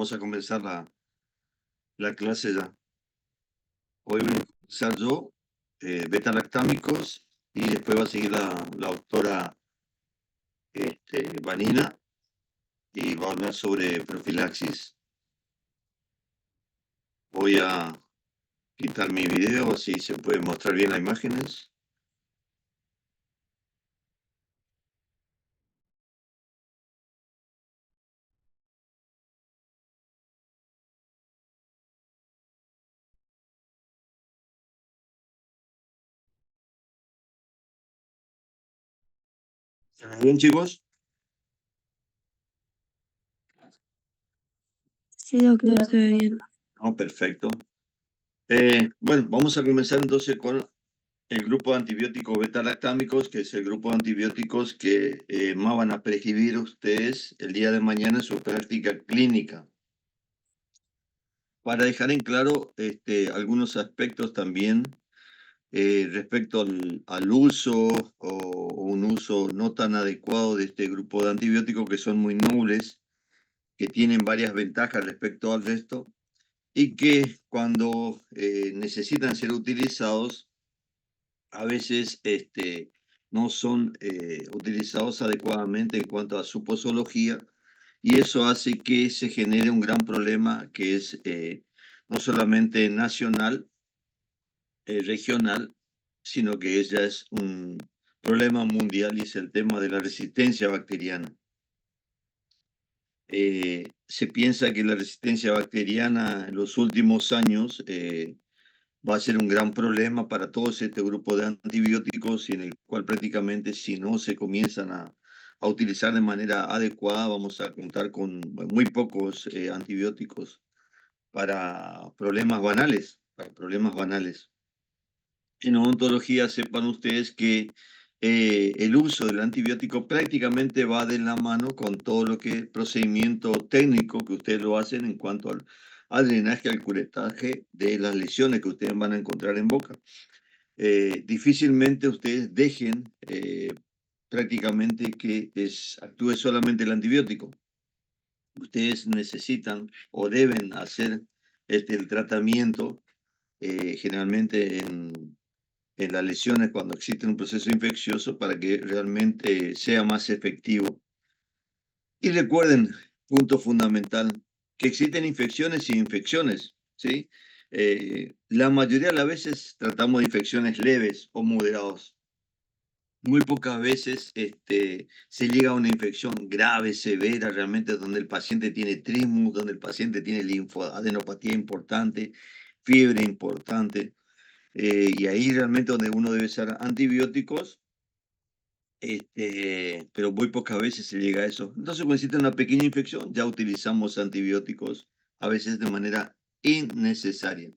vamos a comenzar la clase ya. Hoy voy a empezar yo, beta-lactámicos, y después va a seguir la doctora Vanina y va a hablar sobre profilaxis. Voy a quitar mi video, así se pueden mostrar bien las imágenes. ¿Bien, chicos? Sí, doctor, se ve bien. No, perfecto. Bueno, vamos a comenzar entonces con el grupo de antibióticos beta-lactámicos, que es el grupo de antibióticos que más van a prescribir ustedes el día de mañana en su práctica clínica. Para dejar en claro algunos aspectos también respecto al uso o un uso no tan adecuado de este grupo de antibióticos, que son muy nobles, que tienen varias ventajas respecto al resto y que cuando necesitan ser utilizados a veces no son utilizados adecuadamente en cuanto a su posología, y eso hace que se genere un gran problema que es no solamente nacional, regional, sino que ya es un problema mundial, y es el tema de la resistencia bacteriana. Se piensa que la resistencia bacteriana en los últimos años va a ser un gran problema para todo este grupo de antibióticos, y en el cual prácticamente, si no se comienzan a utilizar de manera adecuada, vamos a contar con muy pocos antibióticos para problemas banales, En odontología, sepan ustedes que el uso del antibiótico prácticamente va de la mano con todo lo que es procedimiento técnico que ustedes lo hacen en cuanto al drenaje, al curetaje de las lesiones que ustedes van a encontrar en boca. Difícilmente ustedes dejen prácticamente que actúe solamente el antibiótico. Ustedes necesitan o deben hacer el tratamiento generalmente en las lesiones cuando existe un proceso infeccioso, para que realmente sea más efectivo. Y recuerden, punto fundamental, que existen infecciones y infecciones, ¿sí? La mayoría de las veces tratamos de infecciones leves o moderadas. Muy pocas veces se llega a una infección grave, severa, realmente donde el paciente tiene trismus, donde el paciente tiene linfoadenopatía importante, fiebre importante, y ahí realmente donde uno debe usar antibióticos, pero muy pocas veces se llega a eso. Entonces, cuando existe una pequeña infección, ya utilizamos antibióticos, a veces de manera innecesaria.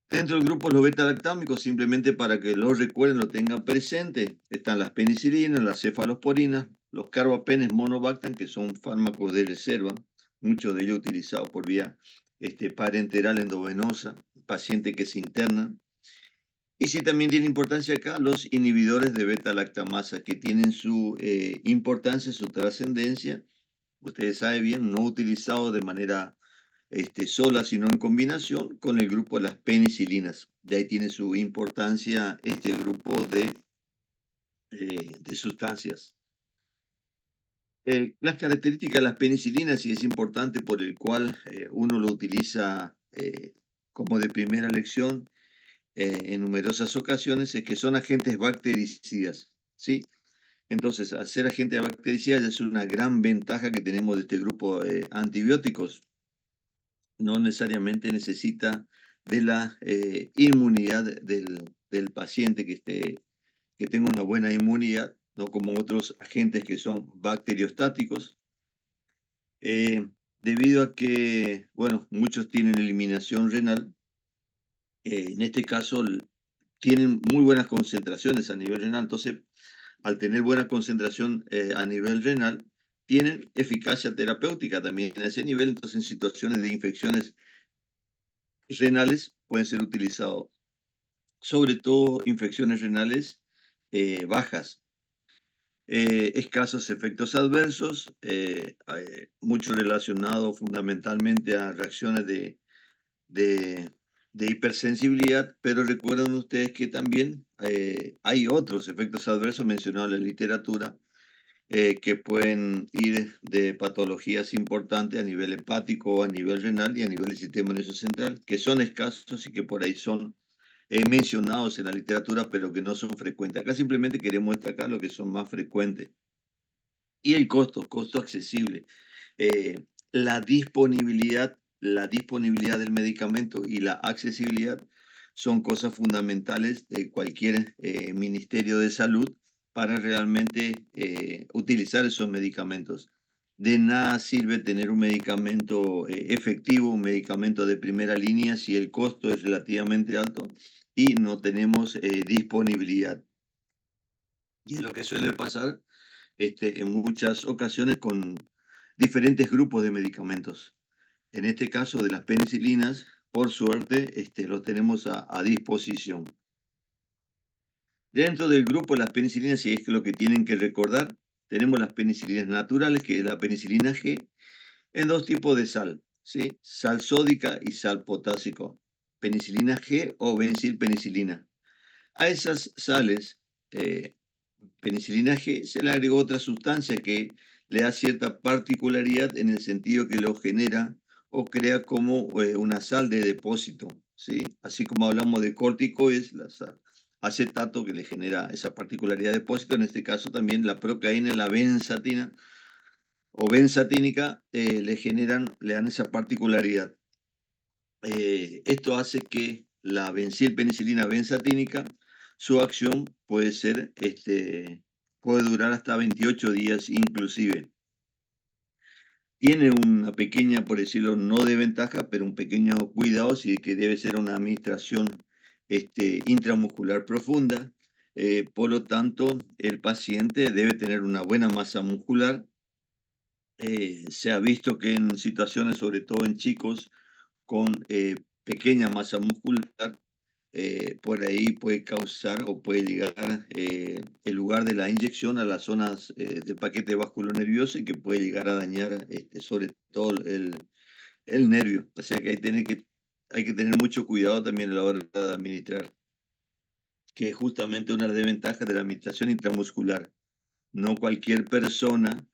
Dentro del grupo los beta-lactámicos, simplemente para que lo recuerden, lo tengan presente, están las penicilinas, las cefalosporinas, los carbapenes, monobactam, que son fármacos de reserva, muchos de ellos utilizados por vía parenteral endovenosa, pacientes que se internan. Y sí, también tiene importancia acá los inhibidores de beta-lactamasa, que tienen su importancia, su trascendencia. Ustedes saben bien, no utilizado de manera sola, sino en combinación con el grupo de las penicilinas. De ahí tiene su importancia este grupo de sustancias. Las características de las penicilinas, y es importante por el cual uno lo utiliza como de primera elección en numerosas ocasiones, es que son agentes bactericidas, ¿sí? Entonces, al ser agente bactericida es una gran ventaja que tenemos de este grupo de antibióticos. No necesariamente necesita de la inmunidad del paciente, que tenga una buena inmunidad, no como otros agentes que son bacteriostáticos, debido a que, bueno, muchos tienen eliminación renal. En este caso tienen muy buenas concentraciones a nivel renal. Entonces, al tener buena concentración a nivel renal, tienen eficacia terapéutica también a ese nivel. Entonces, en situaciones de infecciones renales pueden ser utilizados, sobre todo infecciones renales bajas. escasos efectos adversos, mucho relacionado fundamentalmente a reacciones de, de hipersensibilidad, pero recuerden ustedes que también hay otros efectos adversos mencionados en la literatura que pueden ir de patologías importantes a nivel hepático, a nivel renal y a nivel del sistema nervioso central, que son escasos y que por ahí son mencionados en la literatura, pero que no son frecuentes. Acá simplemente queremos destacar lo que son más frecuentes. Y el costo accesible. Eh, la disponibilidad del medicamento y la accesibilidad son cosas fundamentales de cualquier ministerio de salud para realmente utilizar esos medicamentos. De nada sirve tener un medicamento efectivo, un medicamento de primera línea, si el costo es relativamente alto y no tenemos disponibilidad. Y es lo que suele pasar en muchas ocasiones con diferentes grupos de medicamentos. En este caso de las penicilinas, por suerte, lo tenemos a disposición. Dentro del grupo de las penicilinas, si es que lo que tienen que recordar, tenemos las penicilinas naturales, que es la penicilina G, en dos tipos de sal, ¿sí? Sal sódica y sal potásica. Penicilina G o bencilpenicilina. A esas sales, penicilina G, se le agregó otra sustancia que le da cierta particularidad en el sentido que lo genera o crea como una sal de depósito, ¿sí? Así como hablamos de corticoides, acetato que le genera esa particularidad de depósito, en este caso también la procaína, la benzatina o benzatínica le dan esa particularidad. Esto hace que la bencilpenicilina benzatínica, su acción puede ser, puede durar hasta 28 días inclusive. Tiene una pequeña, por decirlo, no de ventaja, pero un pequeño cuidado, sí que debe ser una administración intramuscular profunda. Por lo tanto, el paciente debe tener una buena masa muscular. Se ha visto que en situaciones, sobre todo en chicos, con pequeña masa muscular, por ahí puede causar o puede llegar el lugar de la inyección a las zonas del paquete vasculonervioso y que puede llegar a dañar sobre todo el nervio. O sea que hay que tener mucho cuidado también a la hora de administrar, que es justamente una de las ventajas de la administración intramuscular. No cualquier persona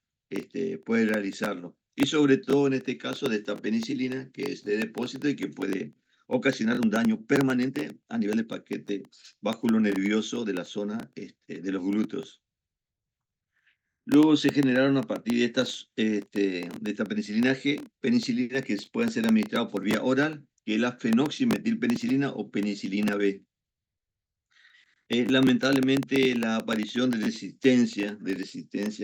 puede realizarlo. Y sobre todo en este caso de esta penicilina, que es de depósito y que puede ocasionar un daño permanente a nivel del paquete vasculonervioso de la zona de los glúteos. Luego se generaron a partir de de esta penicilina G, penicilinas que pueden ser administradas por vía oral, que es la fenoximetilpenicilina o penicilina B. Lamentablemente la aparición de resistencia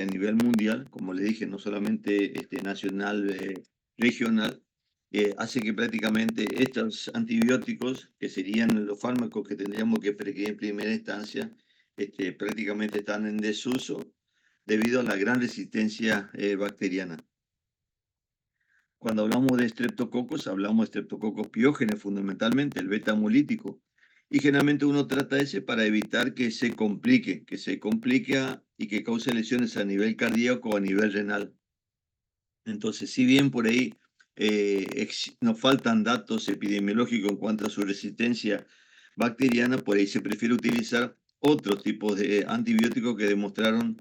a nivel mundial, como le dije, no solamente nacional, regional, hace que prácticamente estos antibióticos, que serían los fármacos que tendríamos que prescribir en primera instancia, prácticamente están en desuso debido a la gran resistencia bacteriana. Cuando hablamos de estreptococos, hablamos de estreptococos piógenes fundamentalmente, el beta hemolítico. Y generalmente uno trata ese para evitar que se complique y que cause lesiones a nivel cardíaco o a nivel renal. Entonces, si bien por ahí nos faltan datos epidemiológicos en cuanto a su resistencia bacteriana, por ahí se prefiere utilizar otros tipos de antibióticos que demostraron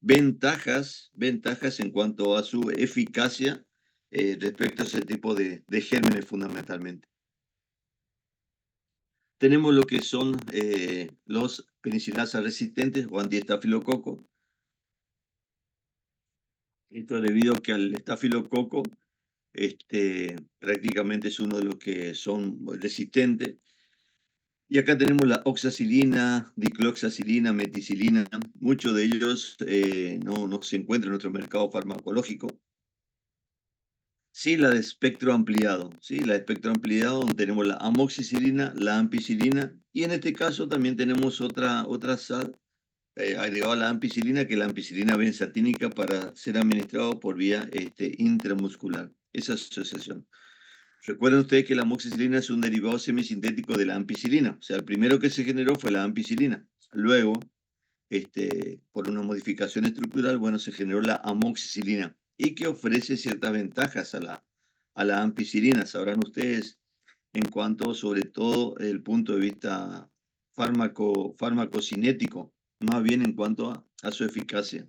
ventajas en cuanto a su eficacia respecto a ese tipo de gérmenes fundamentalmente. Tenemos lo que son los penicilinasas resistentes o antiestafilococo. Esto debido a que al estafilococo prácticamente es uno de los que son resistentes. Y acá tenemos la oxacilina, dicloxacilina, meticilina. Muchos de ellos no se encuentran en nuestro mercado farmacológico. Sí, la de espectro ampliado, sí, la de espectro ampliado, donde tenemos la amoxicilina, la ampicilina, y en este caso también tenemos otra sal agregada a la ampicilina, que es la ampicilina benzatínica para ser administrado por vía intramuscular. Esa asociación. Recuerden ustedes que la amoxicilina es un derivado semisintético de la ampicilina, o sea, el primero que se generó fue la ampicilina. Luego, por una modificación estructural, bueno, se generó la amoxicilina y que ofrece ciertas ventajas a la ampicilina. Sabrán ustedes en cuanto, sobre todo, el punto de vista farmacocinético, más bien en cuanto a su eficacia.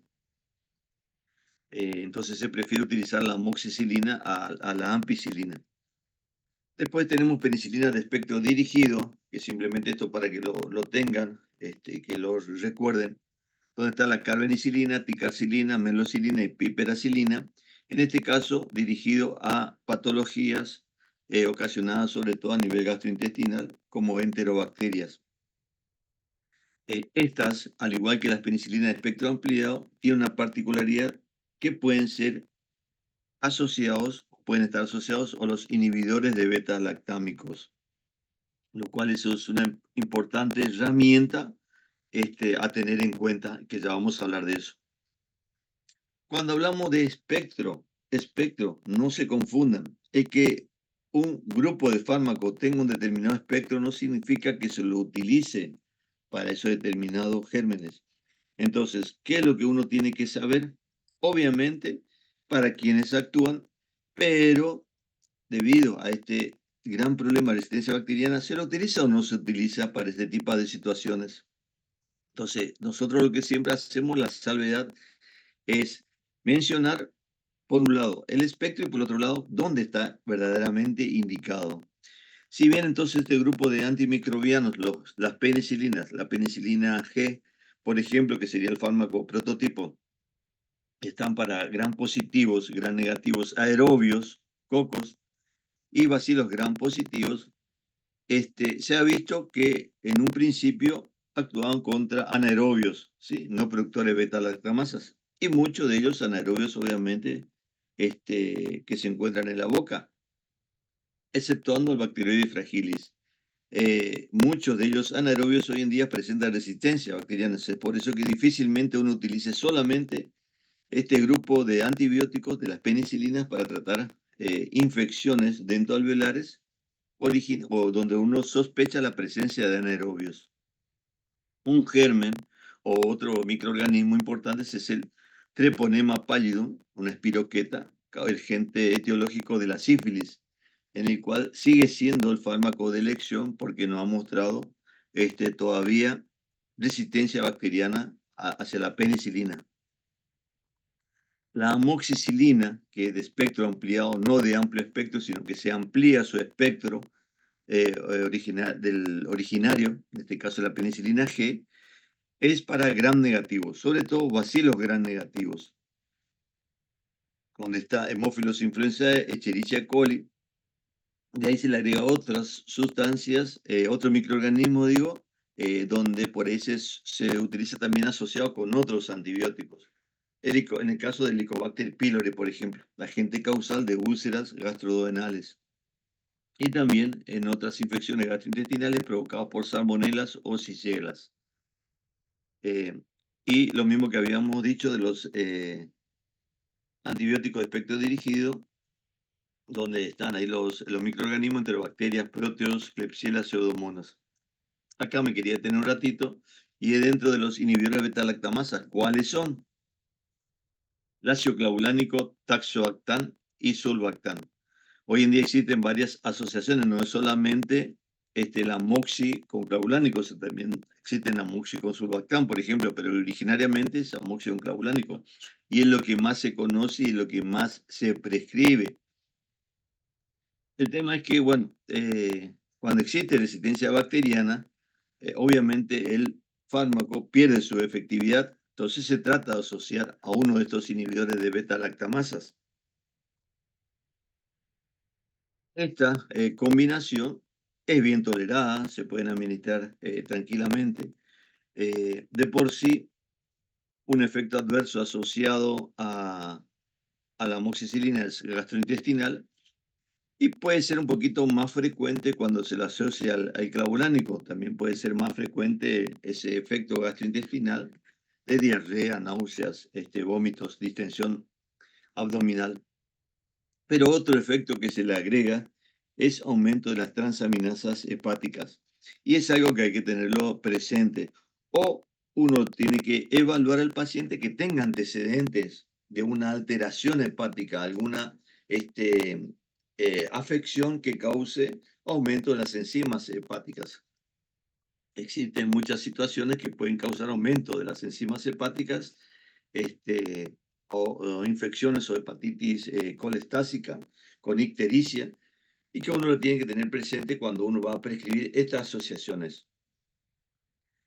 Entonces se prefiere utilizar la amoxicilina a la ampicilina. Después tenemos penicilina de espectro dirigido, que simplemente esto para que lo tengan, que lo recuerden, donde está la carbenicilina, ticarcilina, melocilina y piperacilina, en este caso dirigido a patologías ocasionadas sobre todo a nivel gastrointestinal, como enterobacterias. Estas, al igual que las penicilinas de espectro ampliado, tienen una particularidad que pueden estar asociados a los inhibidores de beta-lactámicos, lo cual eso es una importante herramienta a tener en cuenta, que ya vamos a hablar de eso. Cuando hablamos de espectro, no se confundan, es que un grupo de fármacos tenga un determinado espectro no significa que se lo utilice para esos determinados gérmenes. Entonces, ¿qué es lo que uno tiene que saber? Obviamente, para quienes actúan, pero debido a este gran problema de resistencia bacteriana, ¿se lo utiliza o no se utiliza para este tipo de situaciones? Entonces, nosotros lo que siempre hacemos, la salvedad, es mencionar, por un lado, el espectro y por otro lado, dónde está verdaderamente indicado. Si bien entonces este grupo de antimicrobianos, las penicilinas, la penicilina G, por ejemplo, que sería el fármaco prototipo, están para gram positivos, gram negativos aerobios, cocos, y bacilos gram positivos, se ha visto que en un principio actuaban contra anaerobios, ¿sí? No productores beta-lactamasas, y muchos de ellos anaerobios, obviamente, que se encuentran en la boca, exceptuando el Bacteroides fragilis. Muchos de ellos anaerobios hoy en día presentan resistencia bacteriana, es por eso que difícilmente uno utilice solamente este grupo de antibióticos de las penicilinas para tratar infecciones dentoalveolares o donde uno sospecha la presencia de anaerobios. Un germen o otro microorganismo importante es el Treponema pallidum, una espiroqueta, el agente etiológico de la sífilis, en el cual sigue siendo el fármaco de elección porque no ha mostrado todavía resistencia bacteriana hacia la penicilina. La amoxicilina, que es de espectro ampliado, no de amplio espectro, sino que se amplía su espectro del originario, en este caso la penicilina G, es para gram negativos, sobre todo bacilos gram negativos, donde está Haemophilus influenzae, Escherichia coli. De ahí se le agrega otras sustancias, otro microorganismo, digo, donde por ahí se utiliza también asociado con otros antibióticos. En el caso del Helicobacter pylori, por ejemplo, la agente causal de úlceras gastroduodenales. Y también en otras infecciones gastrointestinales provocadas por salmonelas o shigella. Y lo mismo que habíamos dicho de los antibióticos de espectro dirigido, donde están ahí los microorganismos entre bacterias, proteos, Klebsiella, pseudomonas. Acá me quería detener un ratito, y dentro de los inhibidores de beta-lactamasa, ¿cuáles son? Ácido clavulánico, taxoactán y sulbactán. Hoy en día existen varias asociaciones, no es solamente la amoxi con clavulánico, también existen amoxi con sulbactán, por ejemplo, pero originariamente es amoxi con clavulánico. Y es lo que más se conoce y lo que más se prescribe. El tema es que, bueno, cuando existe resistencia bacteriana, obviamente el fármaco pierde su efectividad, entonces se trata de asociar a uno de estos inhibidores de beta-lactamasas. Esta combinación es bien tolerada, se pueden administrar tranquilamente. De por sí, un efecto adverso asociado a la amoxicilina es gastrointestinal y puede ser un poquito más frecuente cuando se le asocia al clavulánico. También puede ser más frecuente ese efecto gastrointestinal de diarrea, náuseas, vómitos, distensión abdominal. Pero otro efecto que se le agrega es aumento de las transaminasas hepáticas. Y es algo que hay que tenerlo presente. O uno tiene que evaluar al paciente que tenga antecedentes de una alteración hepática, alguna afección que cause aumento de las enzimas hepáticas. Existen muchas situaciones que pueden causar aumento de las enzimas hepáticas, este, o infecciones o hepatitis colestásica con ictericia, y que uno lo tiene que tener presente cuando uno va a prescribir estas asociaciones.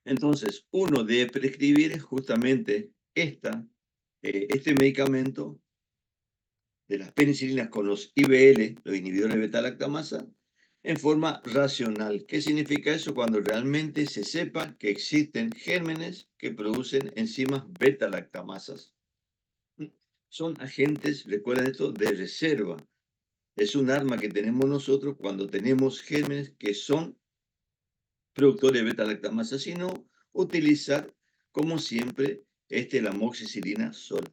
Entonces, uno debe prescribir justamente este medicamento de las penicilinas con los IBL, los inhibidores de beta-lactamasa, en forma racional. ¿Qué significa eso? Cuando realmente se sepa que existen gérmenes que producen enzimas beta-lactamasas. Son agentes, recuerden esto, de reserva. Es un arma que tenemos nosotros cuando tenemos gérmenes que son productores de beta-lactamasa, sino utilizar, como siempre, la amoxicilina sola.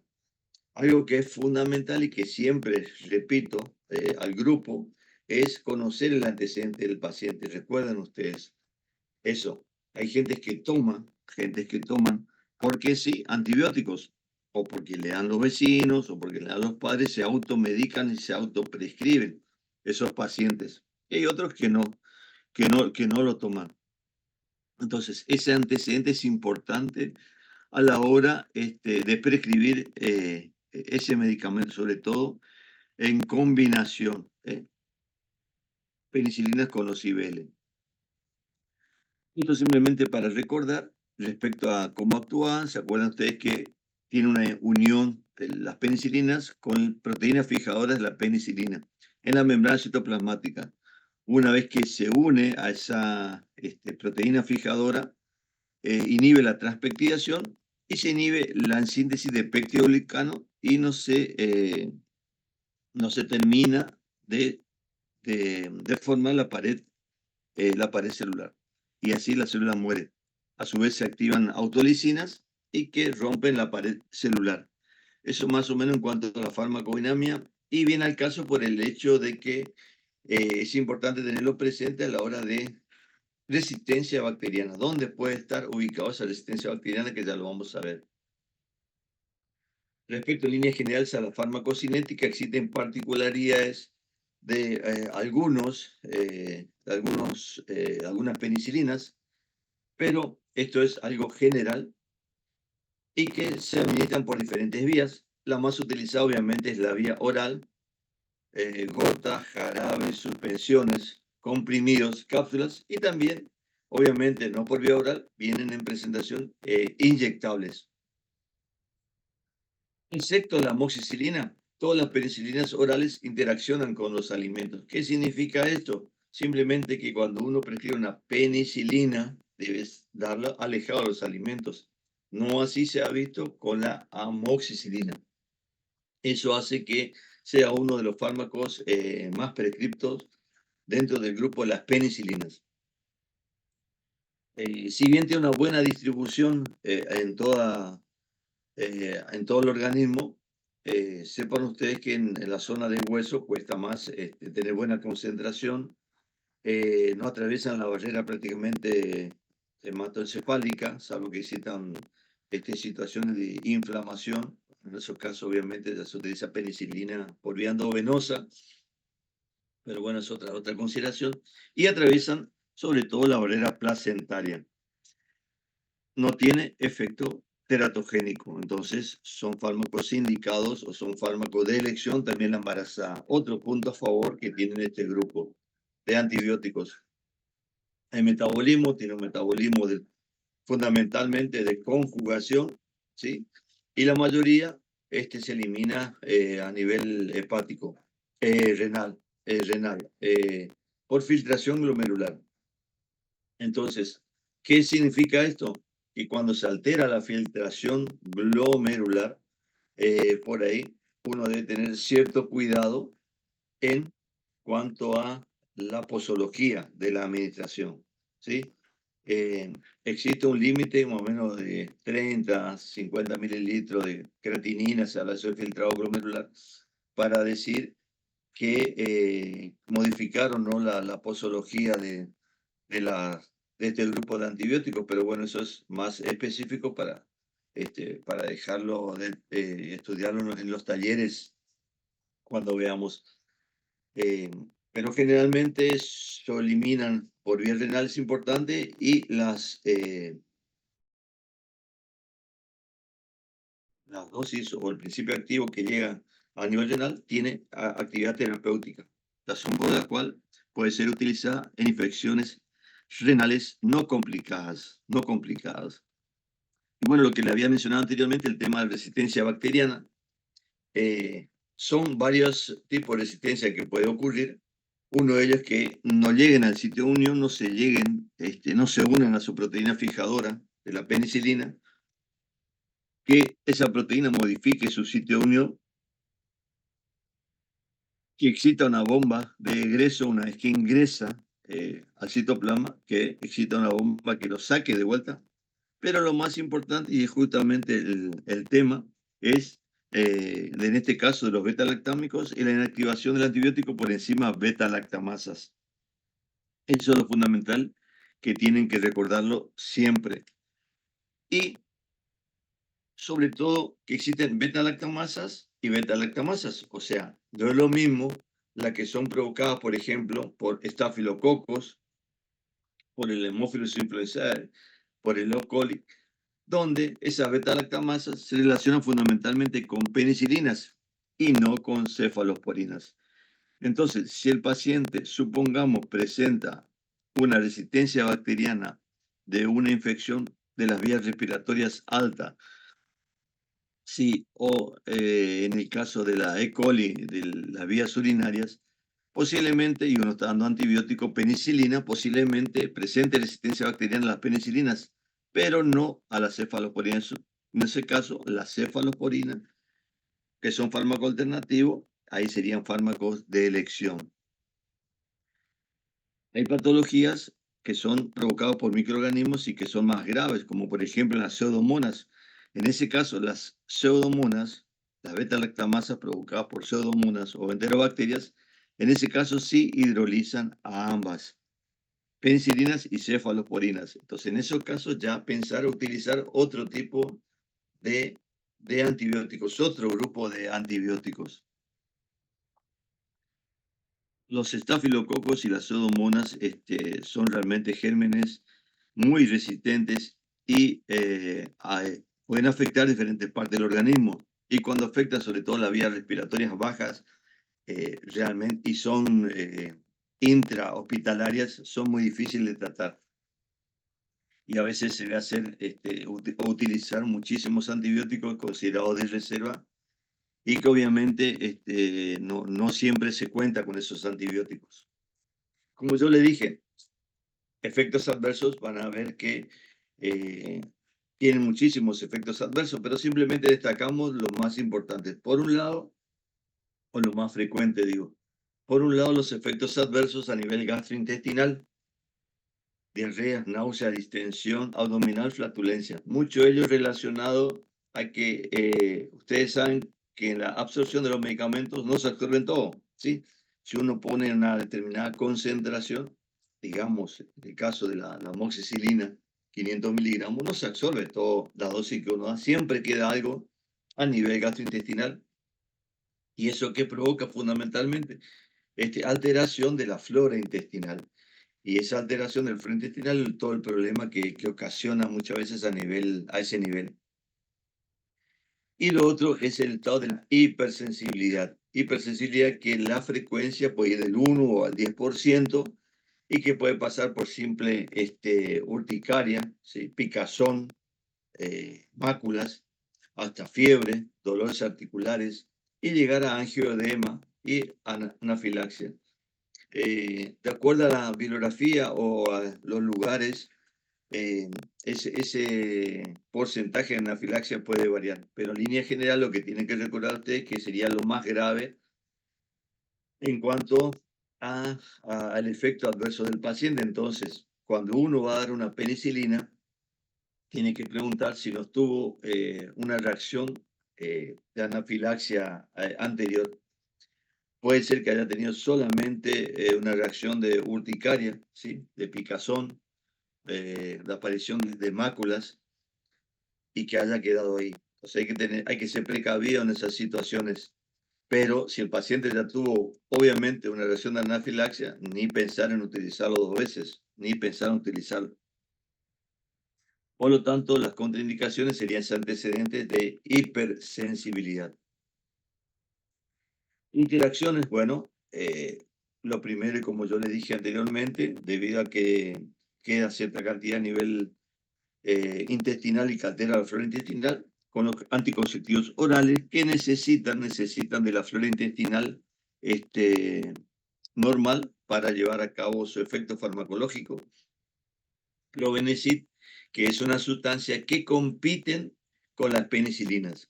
Algo que es fundamental y que siempre repito al grupo es conocer el antecedente del paciente. Recuerden ustedes eso. Hay gentes que toman porque sí, antibióticos, o porque le dan los vecinos, o porque le dan los padres, se automedican y se autoprescriben esos pacientes. Y hay otros que no lo toman. Entonces, ese antecedente es importante a la hora de prescribir ese medicamento, sobre todo en combinación, penicilinas con los IBL. Esto simplemente para recordar respecto a cómo actúan. ¿Se acuerdan ustedes que tiene una unión de las penicilinas con proteínas fijadoras de la penicilina en la membrana citoplasmática? Una vez que se une a esa proteína fijadora, inhibe la transpeptidación y se inhibe la síntesis de peptidoglicano y no se termina de formar la pared celular. Y así la célula muere. A su vez se activan autolisinas y que rompen la pared celular. Eso más o menos en cuanto a la farmacodinamia, y viene al caso por el hecho de que es importante tenerlo presente a la hora de resistencia bacteriana. ¿Dónde puede estar ubicada esa resistencia bacteriana? Que ya lo vamos a ver. Respecto en líneas generales a la farmacocinética, existen particularidades de algunas penicilinas, pero esto es algo general y que se administran por diferentes vías. La más utilizada obviamente es la vía oral, gotas, jarabes, suspensiones, comprimidos, cápsulas, y también, obviamente, no por vía oral, vienen en presentación inyectables. Excepto la amoxicilina, todas las penicilinas orales interaccionan con los alimentos. ¿Qué significa esto? Simplemente que cuando uno prescribe una penicilina, debes darla alejado de los alimentos. No así se ha visto con la amoxicilina. Eso hace que sea uno de los fármacos más prescriptos dentro del grupo de las penicilinas. Si bien tiene una buena distribución en todo el organismo, sepan ustedes que en la zona del hueso cuesta más tener buena concentración, no atraviesan la barrera prácticamente hematoencefálica, salvo que existan situaciones de inflamación. En esos casos, obviamente, ya se utiliza penicilina por vía endovenosa, pero bueno, es otra consideración. Y atraviesan sobre todo la barrera placentaria. No tiene efecto teratogénico, entonces son fármacos indicados o son fármacos de elección también la embarazada. Otro punto a favor que tienen este grupo de antibióticos. El metabolismo tiene un metabolismo fundamentalmente de conjugación, ¿sí? Y la mayoría se elimina a nivel hepático, renal, por filtración glomerular. Entonces, ¿qué significa esto? Que cuando se altera la filtración glomerular, por ahí uno debe tener cierto cuidado en cuanto a la posología de la administración, ¿sí? Existe un límite más o menos de 30, 50 mililitros de creatinina, se habla de filtrado glomerular, para decir que modificar o no la posología de desde el grupo de antibióticos, pero bueno, eso es más específico para dejarlo, estudiarlo en los talleres cuando veamos. Eh, pero generalmente se eliminan por vía renal, es importante, y las dosis o el principio activo que llega a nivel renal tiene actividad terapéutica, razón por la cual puede ser utilizada en infecciones renales no complicadas, no complicadas. Y bueno, lo que le había mencionado anteriormente, el tema de resistencia bacteriana, son varios tipos de resistencia que puede ocurrir. Uno de ellos es que no lleguen al sitio de unión, no se unan a su proteína fijadora de la penicilina, que esa proteína modifique su sitio de unión, que excita una bomba de egreso una vez que ingresa al citoplasma, que excita una bomba que lo saque de vuelta. Pero lo más importante, y justamente el tema, es en este caso de los beta-lactámicos y la inactivación del antibiótico por enzima beta-lactamasas. Eso es lo fundamental que tienen que recordarlo siempre. Y sobre todo que existen beta-lactamasas y beta-lactamasas. O sea, no es lo mismo las que son provocadas, por ejemplo, por estafilococos, por el Haemophilus influenzae, por el E. coli, donde esas beta-lactamasas se relacionan fundamentalmente con penicilinas y no con cefalosporinas. Entonces, si el paciente, supongamos, presenta una resistencia bacteriana de una infección de las vías respiratorias alta, sí, o en el caso de la E. coli, de las vías urinarias, posiblemente, y uno está dando antibiótico penicilina, posiblemente presente resistencia bacteriana a las penicilinas, pero no a la cefalosporina. En ese caso, la cefalosporina, que son fármacos alternativos, ahí serían fármacos de elección. Hay patologías que son provocadas por microorganismos y que son más graves, como por ejemplo las pseudomonas. En ese caso, las pseudomonas, las beta-lactamasas provocadas por pseudomonas o enterobacterias, en ese caso sí hidrolizan a ambas, penicilinas y cefalosporinas. Entonces, en esos casos ya pensar utilizar otro tipo de, de antibióticos, otro grupo de antibióticos. Los estafilococos y las pseudomonas son realmente gérmenes muy resistentes y pueden afectar diferentes partes del organismo. Y cuando afectan sobre todo las vías respiratorias bajas, realmente, y son intrahospitalarias, son muy difíciles de tratar. Y a veces se ve hacer utilizar muchísimos antibióticos considerados de reserva y que obviamente no siempre se cuenta con esos antibióticos. Como yo le dije, efectos adversos van a ver que tienen muchísimos efectos adversos, pero simplemente destacamos los más importantes. Por un lado, o lo más frecuente, digo, por un lado los efectos adversos a nivel gastrointestinal, diarrea, náusea, distensión abdominal, flatulencia. Mucho de ello relacionado a que ustedes saben que en la absorción de los medicamentos no se absorben todo, ¿sí? Si uno pone una determinada concentración, digamos, en el caso de la amoxicilina, 500 miligramos, no se absorbe toda la dosis que uno da, siempre queda algo a nivel gastrointestinal. ¿Y eso que provoca fundamentalmente? Alteración de la flora intestinal. Y esa alteración del flora intestinal, todo el problema que ocasiona muchas veces a ese nivel. Y lo otro es el estado de la hipersensibilidad. Hipersensibilidad que la frecuencia puede ir del 1 o al 10% y que puede pasar por simple urticaria, ¿sí? Picazón, máculas, hasta fiebre, dolores articulares y llegar a angioedema y anafilaxia. De acuerdo a la bibliografía o a los lugares, ese porcentaje de anafilaxia puede variar, pero en línea general lo que tienen que recordar ustedes es que sería lo más grave en cuanto al efecto adverso del paciente. Entonces, cuando uno va a dar una penicilina, tiene que preguntar si no tuvo una reacción de anafilaxia anterior. Puede ser que haya tenido solamente una reacción de urticaria, ¿sí? De picazón, la aparición de máculas y que haya quedado ahí. O sea, hay que ser precavido en esas situaciones. Pero si el paciente ya tuvo, obviamente, una reacción de anafilaxia, ni pensar en utilizarlo 2 veces, ni pensar en utilizarlo. Por lo tanto, las contraindicaciones serían ese antecedente de hipersensibilidad. Interacciones, bueno, lo primero, y como yo le dije anteriormente, debido a que queda cierta cantidad a nivel intestinal y que altera la flora intestinal, con los anticonceptivos orales que necesitan de la flora intestinal normal para llevar a cabo su efecto farmacológico. Probenecid, que es una sustancia que compiten con las penicilinas.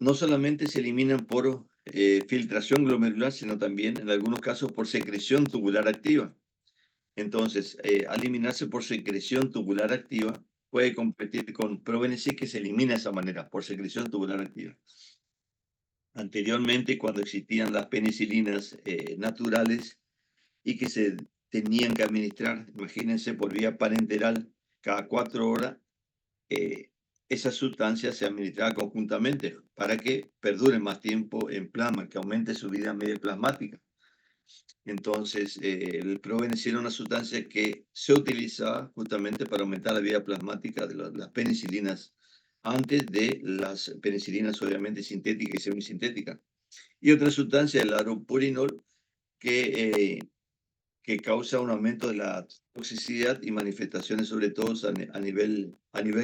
No solamente se eliminan por filtración glomerular, sino también en algunos casos por secreción tubular activa. Entonces, al eliminarse por secreción tubular activa, puede competir con Probenecid, que se elimina de esa manera, por secreción tubular activa. Anteriormente, cuando existían las penicilinas naturales y que se tenían que administrar, imagínense, por vía parenteral cada 4 horas, esa sustancia se administraba conjuntamente para que perdure más tiempo en plasma, que aumente su vida media plasmática. Entonces, el Probenecid era una sustancia que se utilizaba justamente para aumentar la vida plasmática de las penicilinas, antes de las penicilinas obviamente sintéticas y semisintéticas. Y otra sustancia, el aropurinol, que, que causa un aumento de la toxicidad y manifestaciones, sobre todo a nivel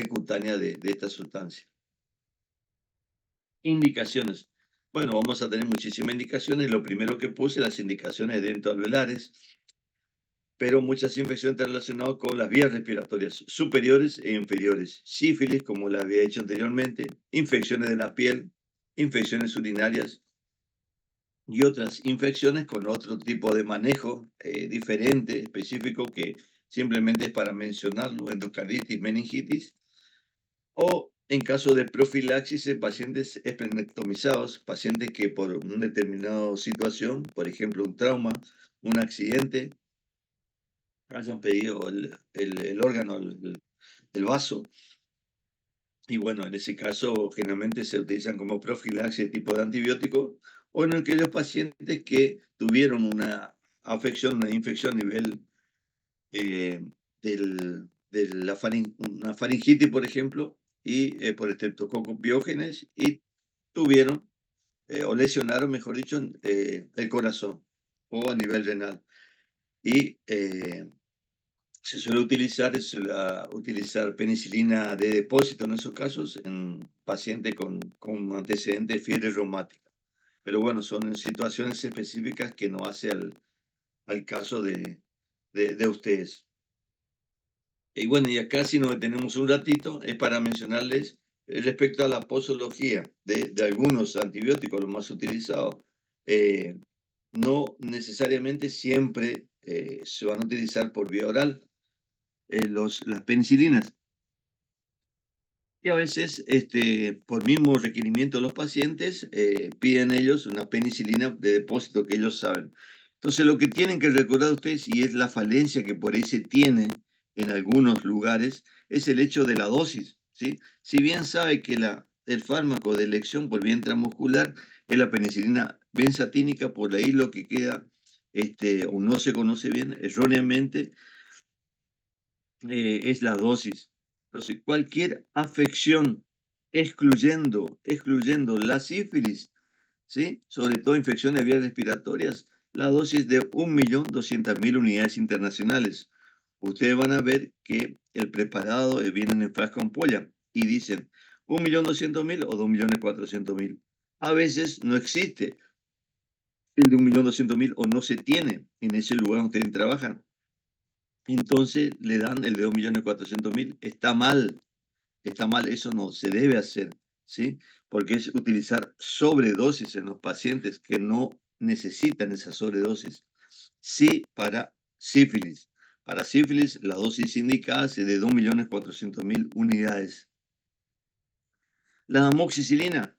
cutánea de esta sustancia. Indicaciones. Bueno, vamos a tener muchísimas indicaciones. Lo primero que puse, las indicaciones dentoalveolares, pero muchas infecciones están relacionadas con las vías respiratorias superiores e inferiores. Sífilis, como la había dicho anteriormente, infecciones de la piel, infecciones urinarias y otras infecciones con otro tipo de manejo diferente, específico, que simplemente es para mencionarlo: endocarditis, meningitis, o en caso de profilaxis en pacientes esplenectomizados, pacientes que por una determinada situación, por ejemplo, un trauma, un accidente, hayan pedido el órgano, el vaso. Y bueno, en ese caso generalmente se utilizan como profilaxis tipo de antibiótico, o en aquellos pacientes que tuvieron una afección, una infección a nivel eh, una faringitis, por ejemplo, y por Streptococcus pyogenes, y tuvieron o lesionaron, mejor dicho, el corazón o a nivel renal. Y se suele utilizar penicilina de depósito en esos casos, en pacientes con antecedentes de fiebre reumática. Pero bueno, son situaciones específicas que no hace al caso de ustedes. Y bueno, y acá si nos detenemos un ratito, es para mencionarles respecto a la posología de algunos antibióticos, los más utilizados. No necesariamente siempre se van a utilizar por vía oral las penicilinas. Y a veces, por mismo requerimiento de los pacientes, piden ellos una penicilina de depósito que ellos saben. Entonces, lo que tienen que recordar ustedes, y es la falencia que por ahí se tiene en algunos lugares, es el hecho de la dosis, ¿sí? Si bien sabe que el fármaco de elección por vía intramuscular es la penicilina benzatínica, por ahí lo que queda, o no se conoce bien erróneamente, es la dosis. Entonces, cualquier afección, excluyendo la sífilis, ¿sí? Sobre todo infecciones de vías respiratorias, la dosis de 1.200.000 unidades internacionales. Ustedes van a ver que el preparado viene en frasco ampolla y dicen 1.200.000 o 2.400.000. A veces no existe el de 1.200.000 o no se tiene en ese lugar donde ustedes trabajan. Entonces le dan el de 2.400.000. Está mal, eso no se debe hacer, ¿sí? Porque es utilizar sobredosis en los pacientes que no necesitan esa sobredosis. Sí, para sífilis. Para sífilis, la dosis indicada es de 2.400.000 unidades. La amoxicilina,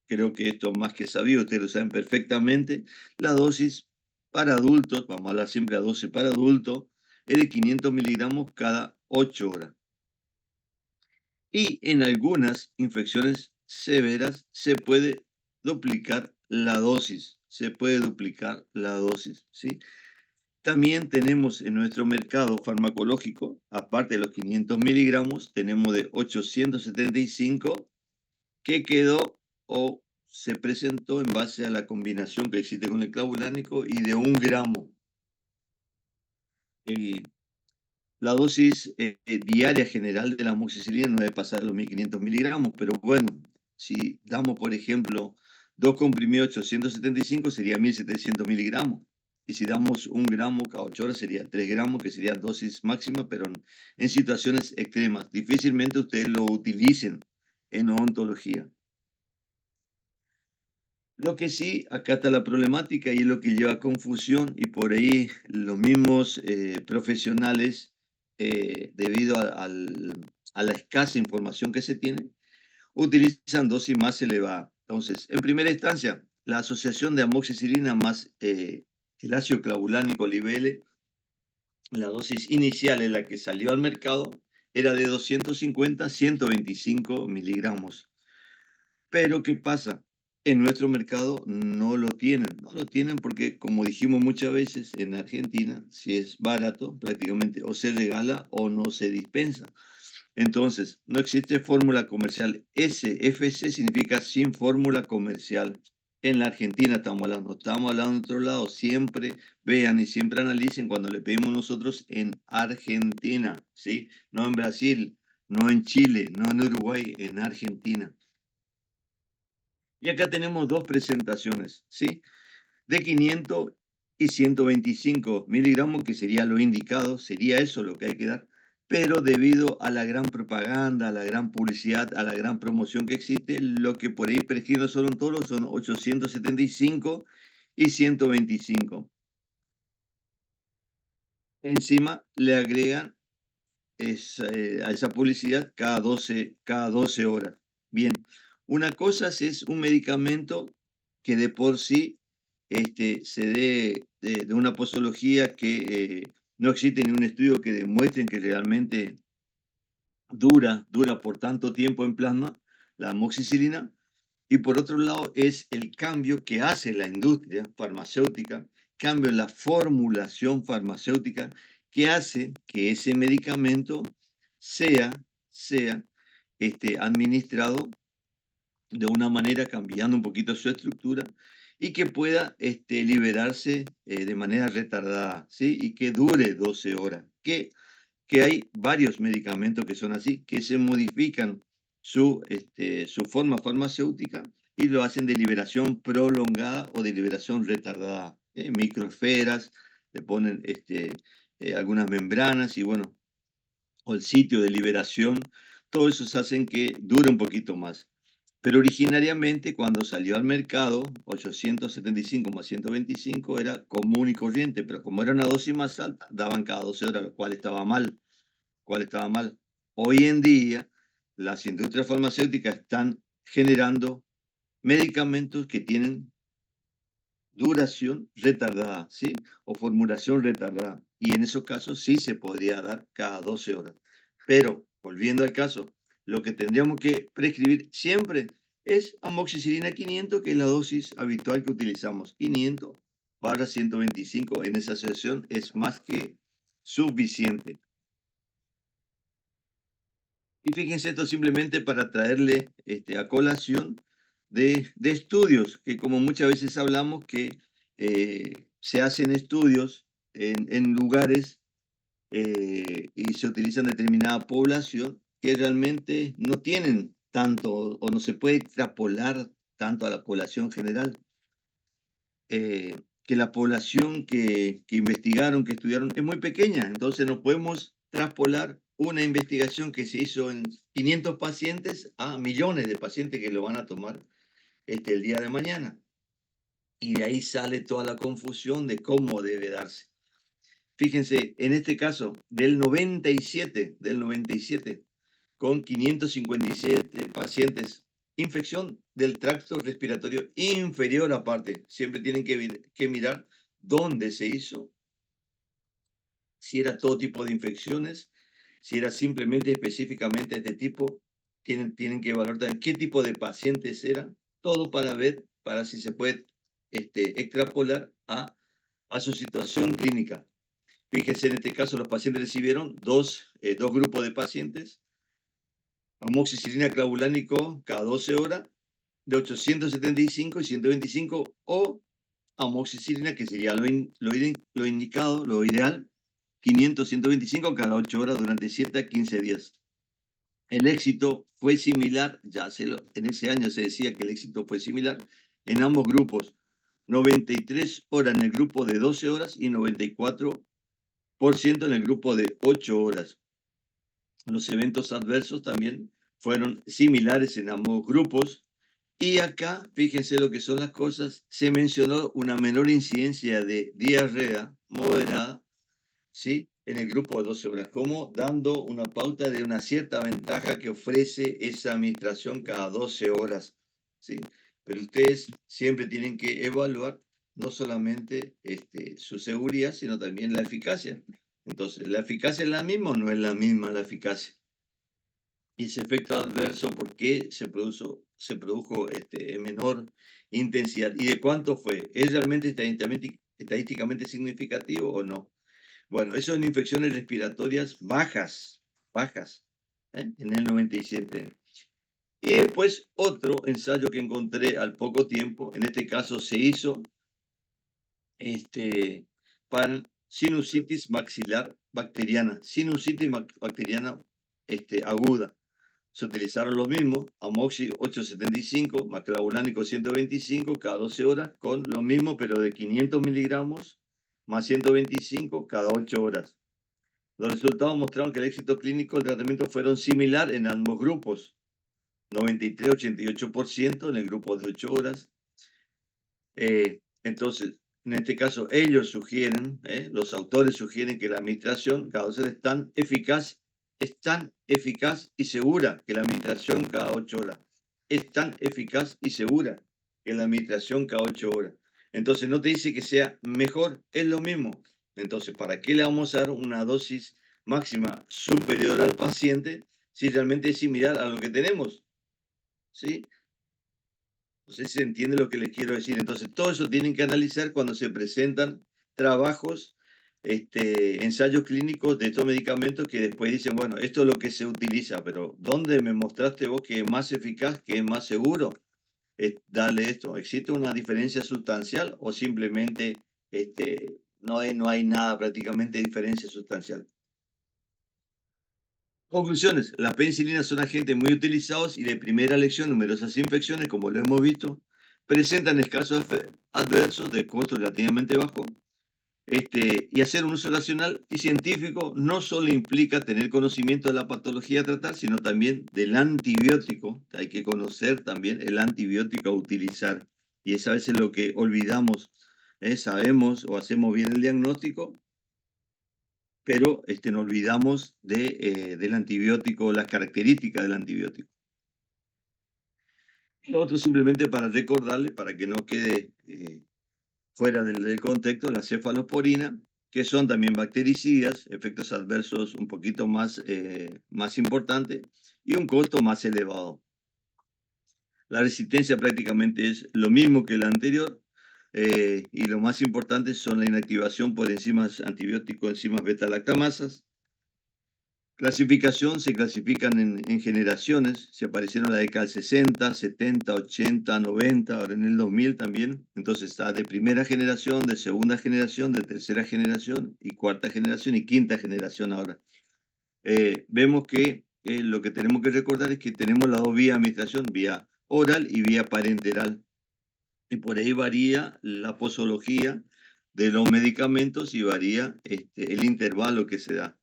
creo que esto más que sabido, ustedes lo saben perfectamente. La dosis para adultos, vamos a hablar siempre de dosis para adultos, es de 500 miligramos cada 8 horas. Y en algunas infecciones severas se puede duplicar la dosis. Se puede duplicar la dosis, ¿sí? También tenemos en nuestro mercado farmacológico, aparte de los 500 miligramos, tenemos de 875 que quedó o se presentó en base a la combinación que existe con el clavulánico y de 1 gramo. La dosis diaria general de la amoxicilina no debe pasar los 1500 miligramos, pero bueno, si damos, por ejemplo, 2 comprimidos 875 sería 1700 miligramos. Y si damos 1 gramo cada 8 horas sería 3 gramos, que sería dosis máxima, pero en situaciones extremas. Difícilmente ustedes lo utilicen en odontología. Lo que sí, acá está la problemática y es lo que lleva a confusión y por ahí los mismos profesionales, debido a la escasa información que se tiene, utilizan dosis más elevadas. Entonces, en primera instancia, la asociación de amoxicilina más el ácido clavulánico Livele, la dosis inicial en la que salió al mercado era de 250 a 125 miligramos. Pero ¿qué pasa? En nuestro mercado no lo tienen porque, como dijimos muchas veces, en Argentina, si es barato, prácticamente o se regala o no se dispensa. Entonces, no existe fórmula comercial. SFC significa sin fórmula comercial. En la Argentina estamos hablando de otro lado. Siempre vean y siempre analicen cuando le pedimos nosotros en Argentina, ¿sí? No en Brasil, no en Chile, no en Uruguay, en Argentina. Y acá tenemos dos presentaciones, ¿sí? De 500 y 125 miligramos, que sería lo indicado, sería eso lo que hay que dar, pero debido a la gran propaganda, a la gran publicidad, a la gran promoción que existe, lo que por ahí prescriben los odontólogos son 875 y 125. Encima le agregan a esa publicidad cada 12 horas. Bien, una cosa es un medicamento que de por sí se dé de una posología que no existe ni un estudio que demuestren que realmente dura por tanto tiempo en plasma, la amoxicilina, y por otro lado es el cambio que hace la industria farmacéutica, cambio en la formulación farmacéutica, que hace que ese medicamento sea administrado de una manera cambiando un poquito su estructura y que pueda liberarse de manera retardada, ¿sí? Y que dure 12 horas. Que hay varios medicamentos que son así, que se modifican su forma farmacéutica y lo hacen de liberación prolongada o de liberación retardada. Microesferas, le ponen algunas membranas y bueno, o el sitio de liberación, todo eso hacen que dure un poquito más. Pero originariamente cuando salió al mercado, 875 más 125 era común y corriente, pero como era una dosis más alta, daban cada 12 horas, lo cual estaba mal. Hoy en día, las industrias farmacéuticas están generando medicamentos que tienen duración retardada, ¿sí? O formulación retardada. Y en esos casos sí se podría dar cada 12 horas. Pero, volviendo al caso, lo que tendríamos que prescribir siempre es amoxicilina 500, que es la dosis habitual que utilizamos. 500 barra 125 en esa asociación es más que suficiente. Y fíjense esto simplemente para traerle a colación de estudios, que como muchas veces hablamos que se hacen estudios en lugares y se utilizan determinada población que realmente no tienen tanto o no se puede extrapolar tanto a la población general. Que la población que investigaron, que estudiaron, es muy pequeña. Entonces no podemos traspolar una investigación que se hizo en 500 pacientes a millones de pacientes que lo van a tomar el día de mañana. Y de ahí sale toda la confusión de cómo debe darse. Fíjense, en este caso, del 97, con 557 pacientes, infección del tracto respiratorio inferior aparte. Siempre tienen que mirar dónde se hizo. si era todo tipo de infecciones, si era simplemente específicamente este tipo, tienen que evaluar también qué tipo de pacientes eran, todo para ver, para si se puede extrapolar a su situación clínica. Fíjense, en este caso los pacientes recibieron dos grupos de pacientes, amoxicilina clavulánico cada 12 horas, de 875 y 125, o amoxicilina, que sería lo indicado, lo ideal, 500, 125 cada 8 horas durante 7 a 15 días. El éxito fue similar, en ese año se decía que el éxito fue similar en ambos grupos, 93 horas en el grupo de 12 horas y 94% en el grupo de 8 horas. Los eventos adversos también fueron similares en ambos grupos. Y acá, fíjense lo que son las cosas, se mencionó una menor incidencia de diarrea moderada, ¿sí? En el grupo de 12 horas, como dando una pauta de una cierta ventaja que ofrece esa administración cada 12 horas, ¿sí? Pero ustedes siempre tienen que evaluar no solamente su seguridad, sino también la eficacia. Entonces, ¿la eficacia es la misma o no es la misma la eficacia? Y ese efecto adverso, ¿por qué se produjo en menor intensidad? ¿Y de cuánto fue? ¿Es realmente estadísticamente significativo o no? Bueno, eso son infecciones respiratorias bajas, en el 97. Y después otro ensayo que encontré al poco tiempo, en este caso se hizo para sinusitis maxilar bacteriana, bacteriana aguda. Se utilizaron los mismos, amoxi 875, maclavulánico 125 cada 12 horas, con lo mismo, pero de 500 miligramos más 125 cada 8 horas. Los resultados mostraron que el éxito clínico del tratamiento fueron similar en ambos grupos, 93-88% en el grupo de 8 horas. Entonces, en este caso, ellos sugieren, los autores sugieren que la administración cada 12 horas es tan eficaz y segura que la administración cada 8 horas. Es tan eficaz y segura que la administración cada 8 horas. Entonces, no te dice que sea mejor, es lo mismo. Entonces, ¿para qué le vamos a dar una dosis máxima superior al paciente si realmente es similar a lo que tenemos? ¿Sí? No sé si se entiende lo que les quiero decir. Entonces, todo eso tienen que analizar cuando se presentan trabajos, ensayos clínicos de estos medicamentos que después dicen, bueno, esto es lo que se utiliza, pero ¿dónde me mostraste vos que es más eficaz, que es más seguro? Darle esto. ¿Existe una diferencia sustancial o simplemente no hay nada, prácticamente diferencia sustancial? Conclusiones. Las penicilinas son agentes muy utilizados y de primera elección. Numerosas infecciones, como lo hemos visto, presentan escasos adversos de costo relativamente bajo. Y hacer un uso racional y científico no solo implica tener conocimiento de la patología a tratar, sino también del antibiótico. Hay que conocer también el antibiótico a utilizar. Y es a veces lo que olvidamos. Sabemos o hacemos bien el diagnóstico, pero no olvidamos del antibiótico, las características del antibiótico. Lo otro simplemente para recordarle, para que no quede fuera del contexto, la cefalosporina, que son también bactericidas, efectos adversos un poquito más importantes y un costo más elevado. La resistencia prácticamente es lo mismo que la anterior, y lo más importante son la inactivación por enzimas antibióticos, enzimas beta-lactamasas. Clasificación, se clasifican en generaciones, se aparecieron en la década del 60, 70, 80, 90, ahora en el 2000 también. Entonces está de primera generación, de segunda generación, de tercera generación y cuarta generación y quinta generación ahora. Vemos que lo que tenemos que recordar es que tenemos las dos vías de administración, vía oral y vía parenteral. Y por ahí varía la posología de los medicamentos y varía el intervalo que se da.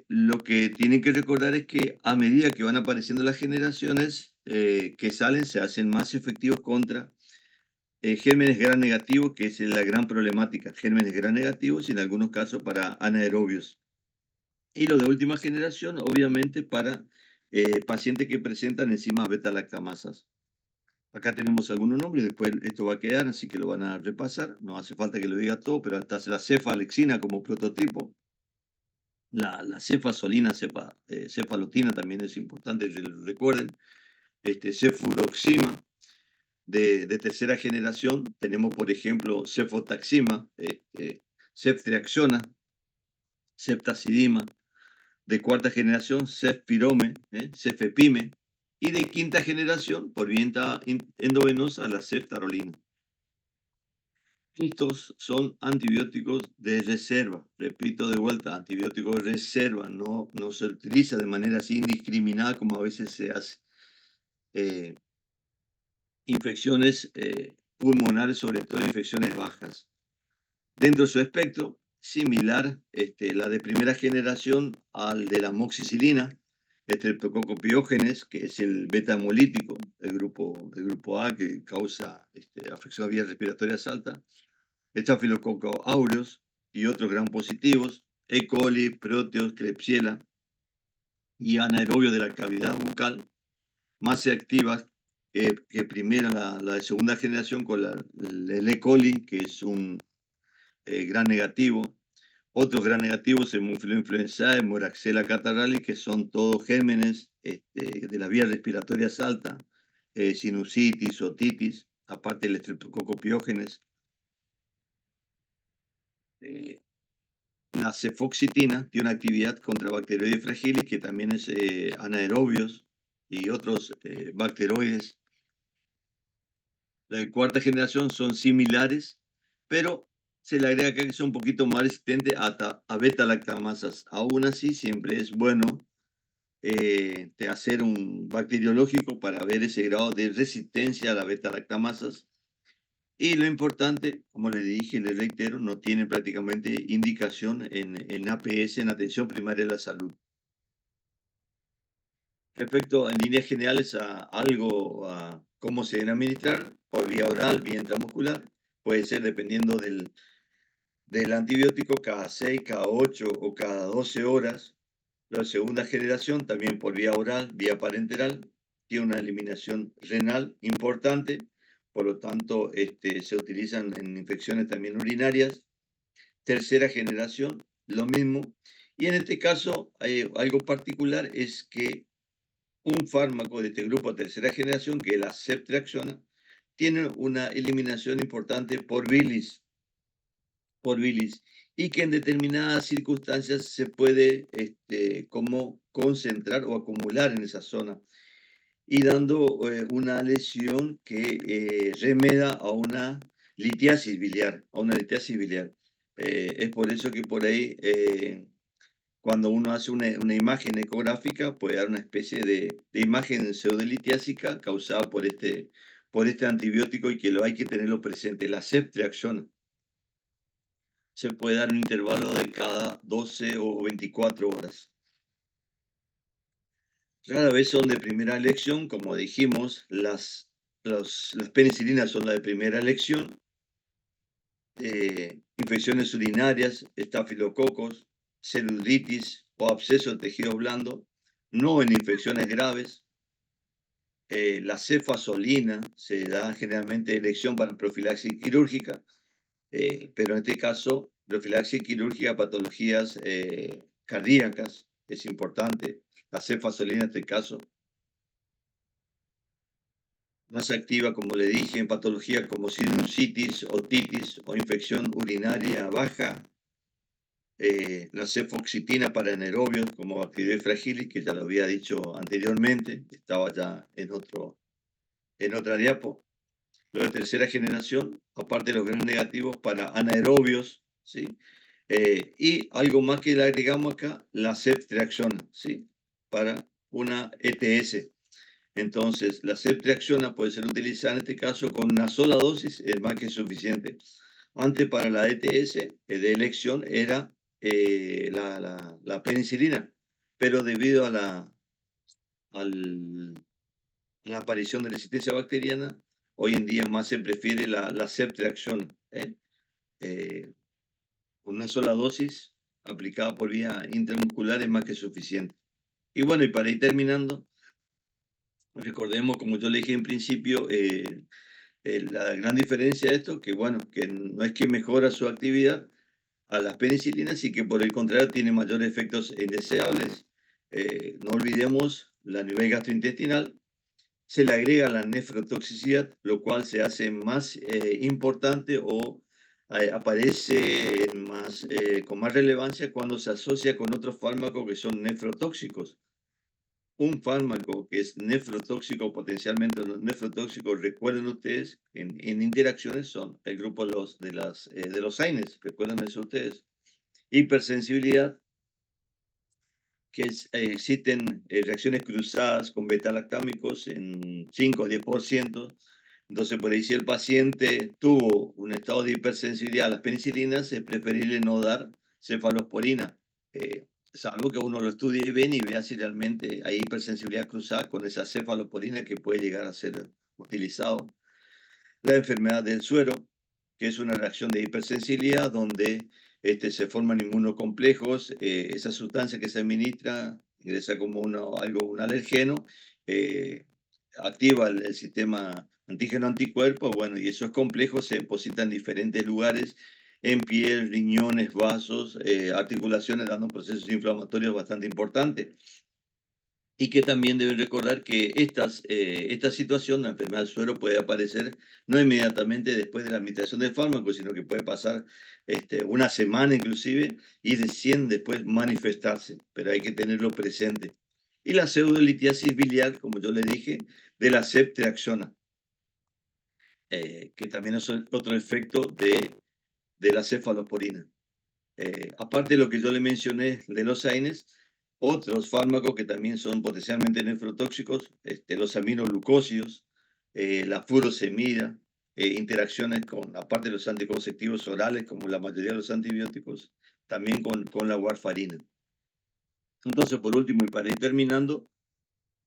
Lo que tienen que recordar es que a medida que van apareciendo las generaciones que salen, se hacen más efectivos contra gérmenes gram negativos, que es la gran problemática, gérmenes gram negativos y en algunos casos para anaerobios. Y lo de última generación, obviamente, para pacientes que presentan enzimas beta-lactamasas. Acá tenemos algunos nombres, después esto va a quedar, así que lo van a repasar. No hace falta que lo diga todo, pero hasta la cefalexina como prototipo. La cefazolina, cefalotina también es importante que lo recuerden. Cefuroxima de tercera generación. Tenemos, por ejemplo, cefotaxima, ceftriaxona, ceftazidima. De cuarta generación, cefpirome, cefepime. Y de quinta generación, por vía endovenosa, la ceftarolina. Estos son antibióticos de reserva. Repito de vuelta, antibióticos de reserva. No se utiliza de manera así indiscriminada como a veces se hace. Infecciones pulmonares, sobre todo infecciones bajas. Dentro de su espectro, similar la de primera generación al de la amoxicilina, Streptococcus que es el beta-hemolítico, el grupo A que causa afección a vías respiratorias altas, Staphylococcus aureus y otros gram positivos, E. coli, Proteus, Klebsiella y anaerobios de la cavidad bucal, más activas que primera, la de segunda generación con el E. coli, que es un gran negativo. Otros gran negativos, influenzae, Moraxella catarrhalis, que son todos gérmenes de las vías respiratorias altas, sinusitis, otitis, aparte del Streptococcus pyogenes. La cefoxitina tiene una actividad contra bacteroides fragiles, que también es anaerobios y otros bacteroides. La de cuarta generación son similares, pero se le agrega acá que son un poquito más resistentes a beta-lactamasas. Aún así, siempre es bueno hacer un bacteriológico para ver ese grado de resistencia a la beta-lactamasas. Y lo importante, como le dije y le reitero, no tiene prácticamente indicación en APS, en atención primaria de la salud. Respecto en líneas generales a cómo se deben administrar, por vía oral, vía intramuscular, puede ser dependiendo del antibiótico cada 6, cada 8 o cada 12 horas. La segunda generación, también por vía oral, vía parenteral, tiene una eliminación renal importante, por lo tanto se utilizan en infecciones también urinarias. Tercera generación, lo mismo. Y en este caso, algo particular es que un fármaco de este grupo tercera generación, que es la ceftriaxona, tiene una eliminación importante por bilis, y que en determinadas circunstancias se puede como concentrar o acumular en esa zona, y dando una lesión que remeda a una litiasis biliar, es por eso que por ahí, cuando uno hace una imagen ecográfica, puede dar una especie de imagen pseudolitiásica causada por este antibiótico, y que hay que tenerlo presente. La ceftriaxona se puede dar un intervalo de cada 12 o 24 horas. Rara vez son de primera elección, como dijimos, las penicilinas son las de primera elección. Infecciones urinarias, estafilococos, celulitis o absceso de tejido blando, no en infecciones graves. La cefazolina se da generalmente elección para profilaxis quirúrgica, pero en este caso, profilaxis quirúrgica, patologías cardíacas, es importante. La cefazolina en este caso. Más activa, como le dije, en patologías como sinusitis, otitis o infección urinaria baja. La cefoxitina para anaerobios como bacteroides fragilis, que ya lo había dicho anteriormente, estaba ya en otra diapo. Lo de tercera generación, aparte de los gran negativos para anaerobios, ¿sí? Y algo más que le agregamos acá, la ceftriaxona, ¿sí? Para una ETS. Entonces, la ceftriaxona puede ser utilizada en este caso con una sola dosis, es más que suficiente. Antes, para la ETS de elección era la penicilina, pero debido a la aparición de resistencia bacteriana, hoy en día más se prefiere la ceftriaxona, con una sola dosis aplicada por vía intramuscular es más que suficiente. Y bueno, y para ir terminando, Recordemos, como yo le dije en principio, la gran diferencia de esto, que bueno, que no es que mejora su actividad a las penicilinas y que por el contrario tiene mayores efectos indeseables. No olvidemos la nivel gastrointestinal, se le agrega la nefrotoxicidad, lo cual se hace más importante o aparece con más relevancia cuando se asocia con otros fármacos que son nefrotóxicos. Un fármaco que es nefrotóxico, potencialmente nefrotóxico, recuerden ustedes, en interacciones son el grupo de los AINES, recuerden eso ustedes. Hipersensibilidad, que existen reacciones cruzadas con beta-lactámicos en 5 o 10%. Entonces, por ahí si el paciente tuvo un estado de hipersensibilidad a las penicilinas, es preferible no dar cefalosporina, salvo que uno lo estudie bien y vea si realmente hay hipersensibilidad cruzada con esa cefalosporina que puede llegar a ser utilizado. La enfermedad del suero, que es una reacción de hipersensibilidad donde se forman inmunocomplejos, esa sustancia que se administra ingresa como un alergeno, eh, activa el sistema antígeno-anticuerpo, bueno, y esos complejos se depositan en diferentes lugares, en piel, riñones, vasos, articulaciones, dando procesos inflamatorios bastante importantes. Y que también deben recordar que esta situación, la enfermedad del suero, puede aparecer no inmediatamente después de la administración del fármaco, sino que puede pasar una semana inclusive y recién después manifestarse, pero hay que tenerlo presente. Y la pseudolitiasis biliar, como yo le dije, de la ceftriaxona, que también es otro efecto de la cefalosporina. Aparte de lo que yo le mencioné de los AINES, otros fármacos que también son potencialmente nefrotóxicos, los aminoglucósidos, la furosemida, interacciones con, aparte de los anticonceptivos orales, como la mayoría de los antibióticos, también con la warfarina. Entonces, por último, y para ir terminando,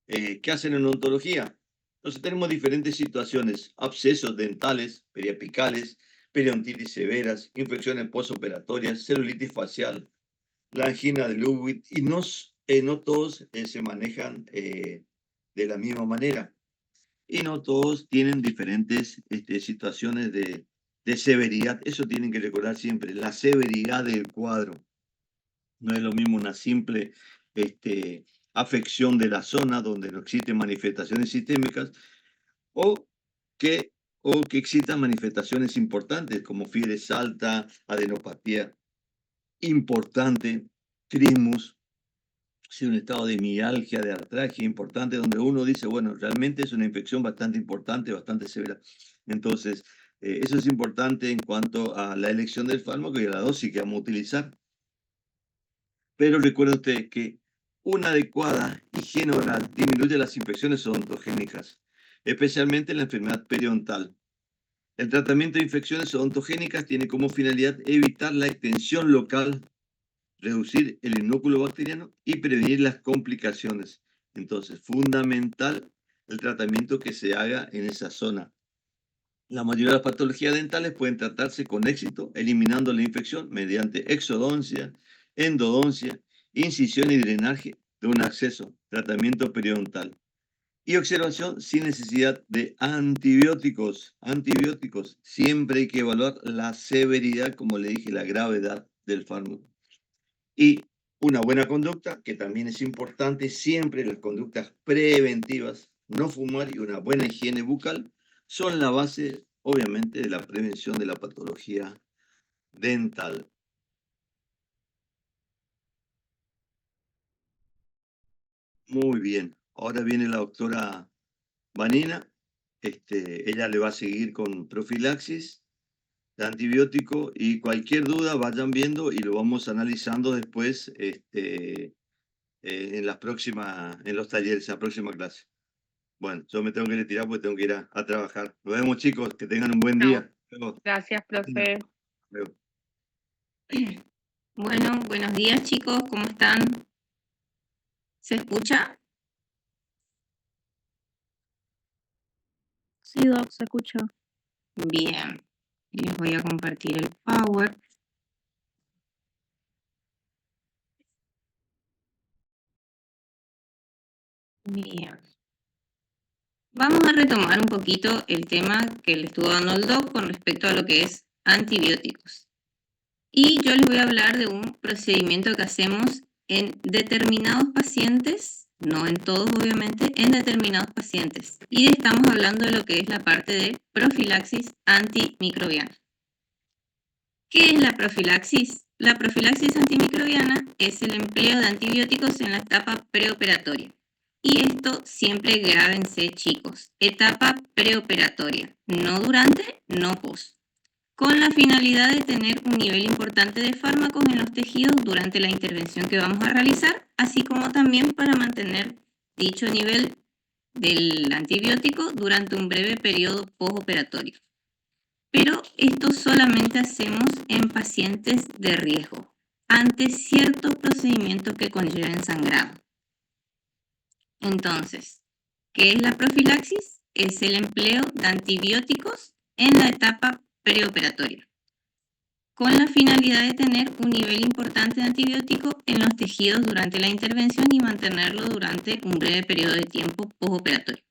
¿qué hacen en odontología? Entonces tenemos diferentes situaciones, abscesos dentales, periapicales, periodontitis severas, infecciones postoperatorias, celulitis facial, la angina de Lewy, y no todos se manejan de la misma manera. Y no todos tienen diferentes situaciones de severidad. Eso tienen que recordar siempre, la severidad del cuadro. No es lo mismo una simple afección de la zona donde no existen manifestaciones sistémicas o que, o que existan manifestaciones importantes como fiebre alta, adenopatía importante, trismus, sí, un estado de mialgia, de artralgia importante, donde uno dice, bueno, realmente es una infección bastante importante, bastante severa. Entonces, eso es importante en cuanto a la elección del fármaco y a la dosis que vamos a utilizar. Pero recuerde usted que una adecuada higiene oral disminuye las infecciones odontogénicas, especialmente la enfermedad periodontal. El tratamiento de infecciones odontogénicas tiene como finalidad evitar la extensión local, reducir el inóculo bacteriano y prevenir las complicaciones. Entonces, fundamental el tratamiento que se haga en esa zona. La mayoría de las patologías dentales pueden tratarse con éxito, eliminando la infección mediante exodoncia, endodoncia, incisión y drenaje de un acceso, tratamiento periodontal y observación sin necesidad de antibióticos. Antibióticos. Siempre hay que evaluar la severidad, como le dije, la gravedad del fármaco. Y una buena conducta, que también es importante, siempre las conductas preventivas, no fumar y una buena higiene bucal, son la base, obviamente, de la prevención de la patología dental. Muy bien. Ahora viene la doctora Vanina. Ella le va a seguir con profilaxis de antibiótico y cualquier duda vayan viendo y lo vamos analizando después en los talleres, en la próxima clase. Bueno, yo me tengo que retirar porque tengo que ir a trabajar. Nos vemos, chicos. Que tengan un buen No, día. Luego. gracias, profe. Luego. Bueno, buenos días, chicos, ¿cómo están? ¿Se escucha? Sí, Doc, se escucha. Bien, les voy a compartir el Power. Bien. Vamos a retomar un poquito el tema que le estuvo dando el doc con respecto a lo que es antibióticos. Y yo les voy a hablar de un procedimiento que hacemos en determinados pacientes, no en todos obviamente, en determinados pacientes. Y estamos hablando de lo que es la parte de profilaxis antimicrobiana. ¿Qué es la profilaxis? La profilaxis antimicrobiana es el empleo de antibióticos en la etapa preoperatoria. Y esto siempre grábense, chicos. Etapa preoperatoria, no durante, no post. Con la finalidad de tener un nivel importante de fármacos en los tejidos durante la intervención que vamos a realizar, así como también para mantener dicho nivel del antibiótico durante un breve periodo postoperatorio. Pero esto solamente hacemos en pacientes de riesgo, ante ciertos procedimientos que conlleven sangrado. Entonces, ¿qué es la profilaxis? Es el empleo de antibióticos en la etapa preoperatoria, con la finalidad de tener un nivel importante de antibiótico en los tejidos durante la intervención y mantenerlo durante un breve periodo de tiempo postoperatorio.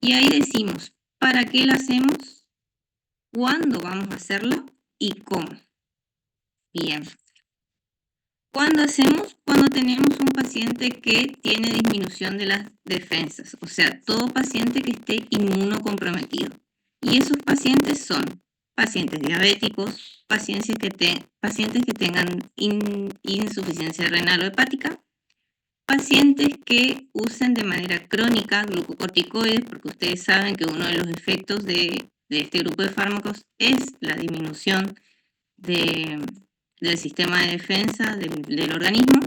Y ahí decimos, ¿para qué lo hacemos? ¿Cuándo vamos a hacerlo? ¿Y cómo? Bien. ¿Cuándo hacemos? Cuando tenemos un paciente que tiene disminución de las defensas, o sea, todo paciente que esté inmunocomprometido. Y esos pacientes son pacientes diabéticos, pacientes que tengan insuficiencia renal o hepática, pacientes que usen de manera crónica glucocorticoides, porque ustedes saben que uno de los efectos de este grupo de fármacos es la disminución del sistema de defensa del organismo,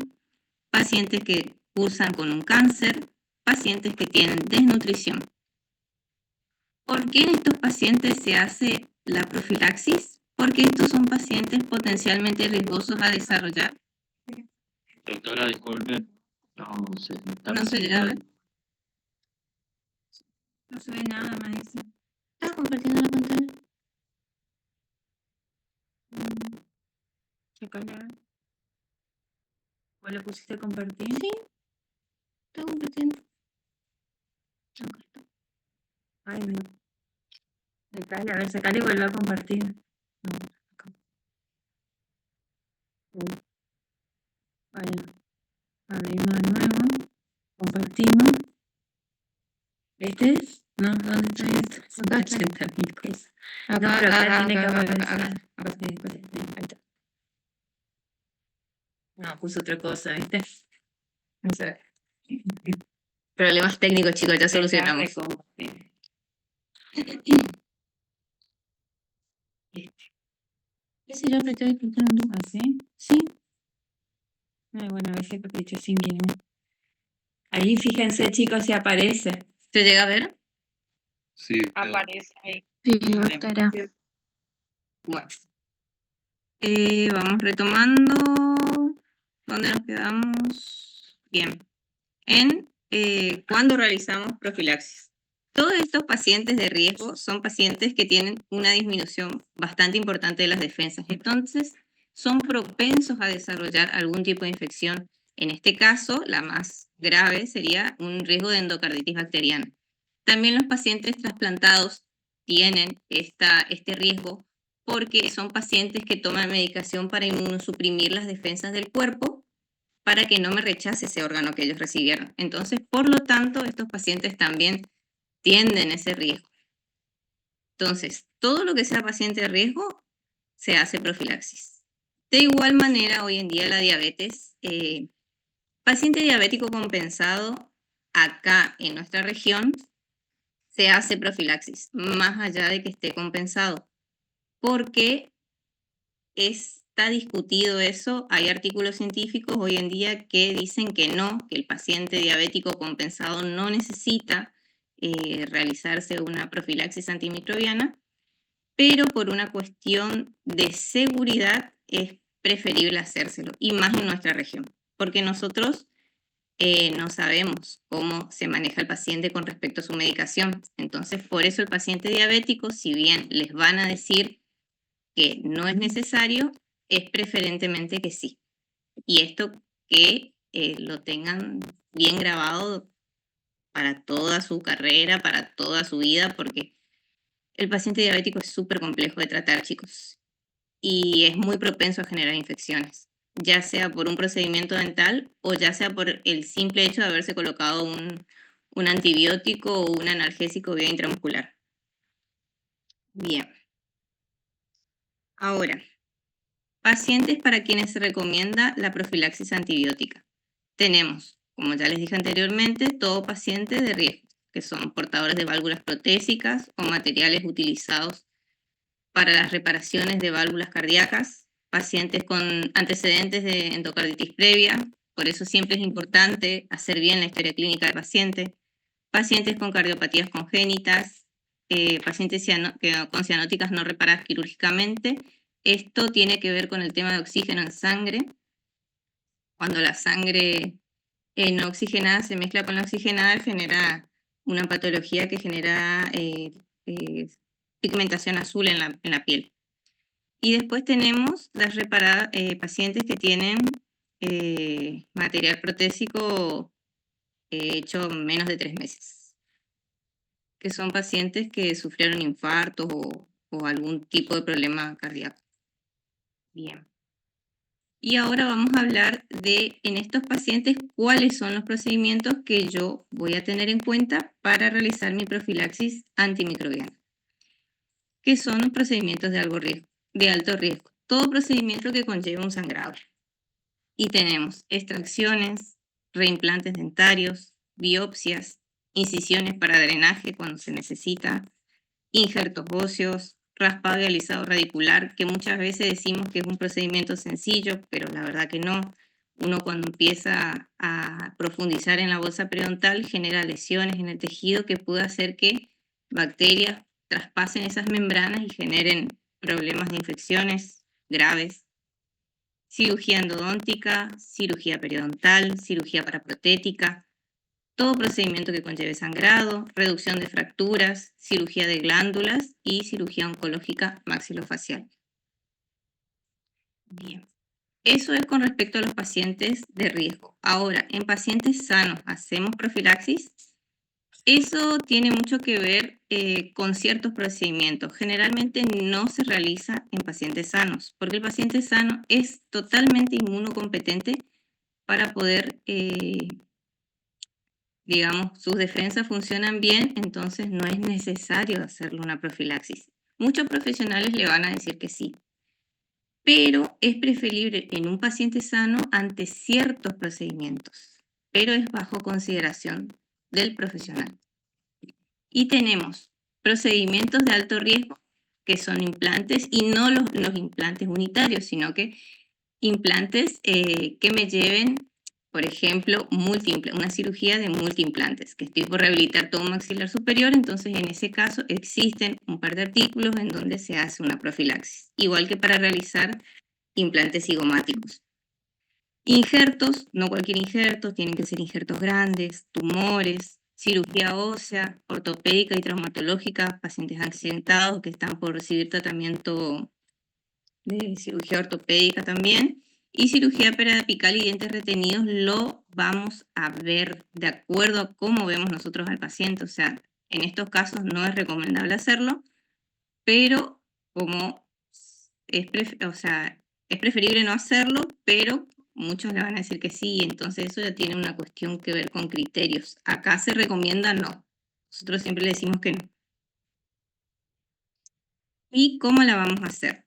pacientes que cursan con un cáncer, pacientes que tienen desnutrición. ¿Por qué en estos pacientes se hace la profilaxis? Porque estos son pacientes potencialmente riesgosos a desarrollar. Doctora, disculpe. No se ve. No se ve nada, me dice. ¿Estás compartiendo la pantalla? Checala. ¿O le pusiste a compartir? Sí. Está compartiendo. Ay, no. Sacale, a ver, sacale y vuelve a compartir. No, acá. Vaya. Abrimos de nuevo. Compartimos. ¿Este es? No, ¿dónde está esto? Son 80.000 cosas. No, pero acá tiene que aparecer. Ahí está. No, puso otra cosa, ¿viste? No sé. Problemas técnicos, chicos, ya solucionamos. ¿Ese yo apreté y por qué no ando? ¿Así? Sí. Ay, bueno, a veces capricho sin bien. Ahí fíjense, chicos, si aparece. ¿Se llega a ver? Sí, Aparece ahí. Sí, estará. Bueno. Vamos retomando. ¿Dónde nos quedamos? Bien. ¿Cuándo realizamos profilaxis? Todos estos pacientes de riesgo son pacientes que tienen una disminución bastante importante de las defensas. Entonces, son propensos a desarrollar algún tipo de infección. En este caso, la más grave sería un riesgo de endocarditis bacteriana. También los pacientes trasplantados tienen este riesgo porque son pacientes que toman medicación para inmunosuprimir las defensas del cuerpo para que no me rechace ese órgano que ellos recibieron. Entonces, por lo tanto, estos pacientes también tienden a ese riesgo. Entonces, todo lo que sea paciente de riesgo, se hace profilaxis. De igual manera, hoy en día la diabetes, paciente diabético compensado, acá en nuestra región, se hace profilaxis, más allá de que esté compensado, porque está discutido eso. Hay artículos científicos hoy en día que dicen que no, que el paciente diabético compensado no necesita realizarse una profilaxis antimicrobiana, pero por una cuestión de seguridad es preferible hacérselo, y más en nuestra región, porque nosotros no sabemos cómo se maneja el paciente con respecto a su medicación. Entonces, por eso el paciente diabético, si bien les van a decir que no es necesario, es preferentemente que sí. Y esto que lo tengan bien grabado para toda su carrera, para toda su vida, porque el paciente diabético es súper complejo de tratar, chicos, y es muy propenso a generar infecciones, ya sea por un procedimiento dental o ya sea por el simple hecho de haberse colocado un antibiótico o un analgésico vía intramuscular. Bien. Ahora, pacientes para quienes se recomienda la profilaxis antibiótica. Tenemos, como ya les dije anteriormente, todo paciente de riesgo, que son portadores de válvulas protésicas o materiales utilizados para las reparaciones de válvulas cardíacas, pacientes con antecedentes de endocarditis previa, por eso siempre es importante hacer bien la historia clínica del paciente, pacientes con cardiopatías congénitas, pacientes con cianóticas no reparadas quirúrgicamente. Esto tiene que ver con el tema de oxígeno en sangre. Cuando la sangre no oxigenada se mezcla con la oxigenada, genera una patología que genera pigmentación azul en la piel. Y después tenemos las pacientes que tienen material protésico hecho menos de 3 meses, que son pacientes que sufrieron infartos o algún tipo de problema cardíaco. Bien. Y ahora vamos a hablar de, en estos pacientes, cuáles son los procedimientos que yo voy a tener en cuenta para realizar mi profilaxis antimicrobiana, que son los procedimientos de alto riesgo. Todo procedimiento que conlleve un sangrado. Y tenemos extracciones, reimplantes dentarios, biopsias, incisiones para drenaje cuando se necesita, injertos óseos, raspado y alisado radicular, que muchas veces decimos que es un procedimiento sencillo, pero la verdad que no. Uno cuando empieza a profundizar en la bolsa periodontal genera lesiones en el tejido que puede hacer que bacterias traspasen esas membranas y generen problemas de infecciones graves. Cirugía endodóntica, cirugía periodontal, cirugía paraprotética, todo procedimiento que conlleve sangrado, reducción de fracturas, cirugía de glándulas y cirugía oncológica maxilofacial. Bien, eso es con respecto a los pacientes de riesgo. Ahora, en pacientes sanos, ¿hacemos profilaxis? Eso tiene mucho que ver con ciertos procedimientos. Generalmente no se realiza en pacientes sanos, porque el paciente sano es totalmente inmunocompetente para poder digamos, sus defensas funcionan bien, entonces no es necesario hacerle una profilaxis. Muchos profesionales le van a decir que sí, pero es preferible en un paciente sano ante ciertos procedimientos, pero es bajo consideración del profesional. Y tenemos procedimientos de alto riesgo, que son implantes, y no los implantes unitarios, sino que implantes que me lleven, por ejemplo, una cirugía de multiimplantes, que estoy por rehabilitar todo un maxilar superior, entonces en ese caso existen un par de artículos en donde se hace una profilaxis, igual que para realizar implantes cigomáticos. Injertos, no cualquier injerto, tienen que ser injertos grandes, tumores, cirugía ósea, ortopédica y traumatológica, pacientes accidentados que están por recibir tratamiento de cirugía ortopédica también, y cirugía periapical y dientes retenidos lo vamos a ver de acuerdo a cómo vemos nosotros al paciente. O sea, en estos casos no es recomendable hacerlo, pero como es preferible no hacerlo, pero muchos le van a decir que sí, entonces eso ya tiene una cuestión que ver con criterios. Acá se recomienda no. Nosotros siempre le decimos que no. ¿Y cómo la vamos a hacer?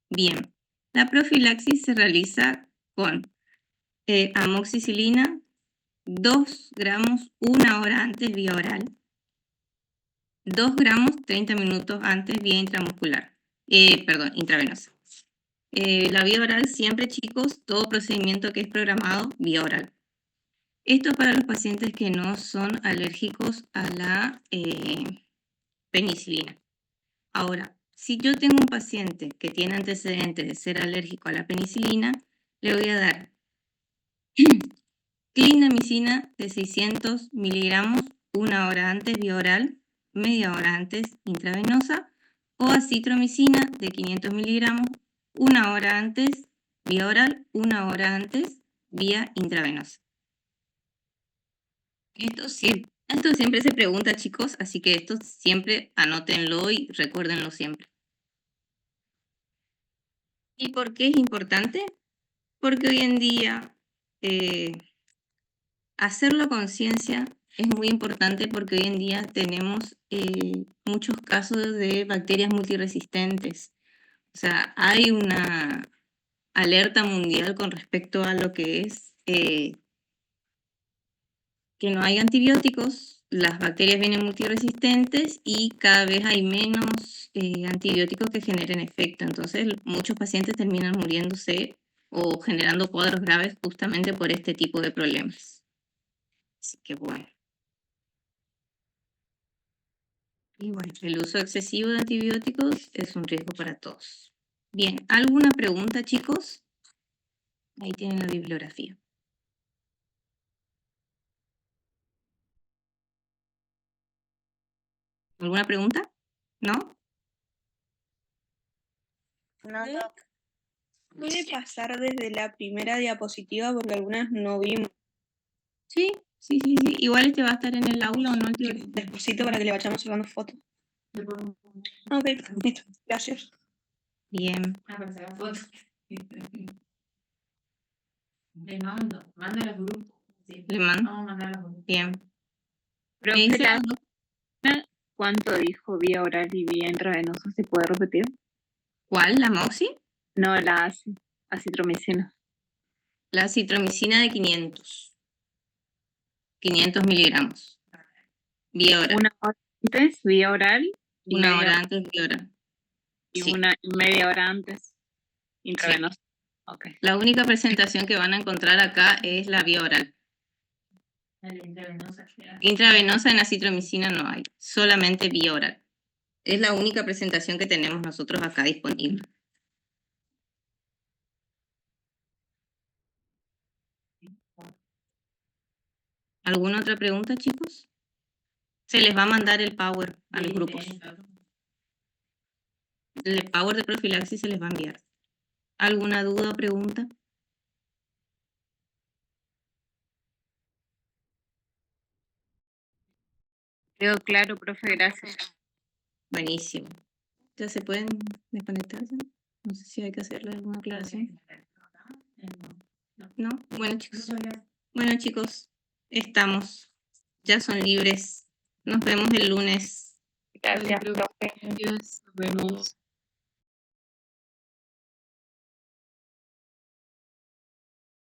Bien, la profilaxis se realiza con amoxicilina, 2 gramos 1 hora antes vía oral, 2 gramos 30 minutos antes vía intravenosa. La vía oral siempre, chicos, todo procedimiento que es programado vía oral. Esto para los pacientes que no son alérgicos a la penicilina. Ahora, si yo tengo un paciente que tiene antecedentes de ser alérgico a la penicilina, le voy a dar clindamicina de 600 miligramos 1 hora antes vía oral, media hora antes intravenosa, o acitromicina de 500 miligramos 1 hora antes vía oral, 1 hora antes vía intravenosa. Esto siempre se pregunta, chicos, así que esto siempre anótenlo y recuérdenlo siempre. ¿Y por qué es importante? Porque hoy en día hacerlo a conciencia es muy importante porque hoy en día tenemos muchos casos de bacterias multiresistentes. O sea, hay una alerta mundial con respecto a lo que es que no hay antibióticos, las bacterias vienen multiresistentes y cada vez hay menos antibióticos que generen efecto. Entonces, muchos pacientes terminan muriéndose o generando cuadros graves justamente por este tipo de problemas. Así que bueno. Y bueno, el uso excesivo de antibióticos es un riesgo para todos. Bien, ¿alguna pregunta, chicos? Ahí tienen la bibliografía. ¿Alguna pregunta? ¿No? ¿Puede pasar desde la primera diapositiva? Porque algunas no vimos. Sí. Igual este va a estar en el aula o no. Despacito para que le vayamos sacando fotos. Ok, listo. Gracias. Bien. Le mando al grupo. Le mando. Vamos a mandar al grupo. Bien. Profe, Me dice la- ¿Cuánto dijo vía oral y vía intravenosa? ¿Se puede repetir? ¿Cuál? ¿La Moxi? No, la acitromicina. La citromicina de 500. 500 miligramos. Vía oral. Una hora antes, vía oral. Y Una media- hora antes de oral. Y Sí. media hora antes, intravenosa. Ok. La única presentación que van a encontrar acá es la vía oral. Intravenosa en la citromicina no hay, solamente vía oral. Es la única presentación que tenemos nosotros acá disponible. ¿Alguna otra pregunta, chicos? Se les va a mandar el power a los grupos. El power de profilaxis se les va a enviar. ¿Alguna duda o pregunta? Quedó claro, profe, gracias. Buenísimo. ¿Ya se pueden desconectar? ¿Ya? No sé si hay que hacerle alguna aclaración. ¿No? Bueno, chicos, estamos. Ya son libres. Nos vemos el lunes. Gracias, profe. Nos vemos.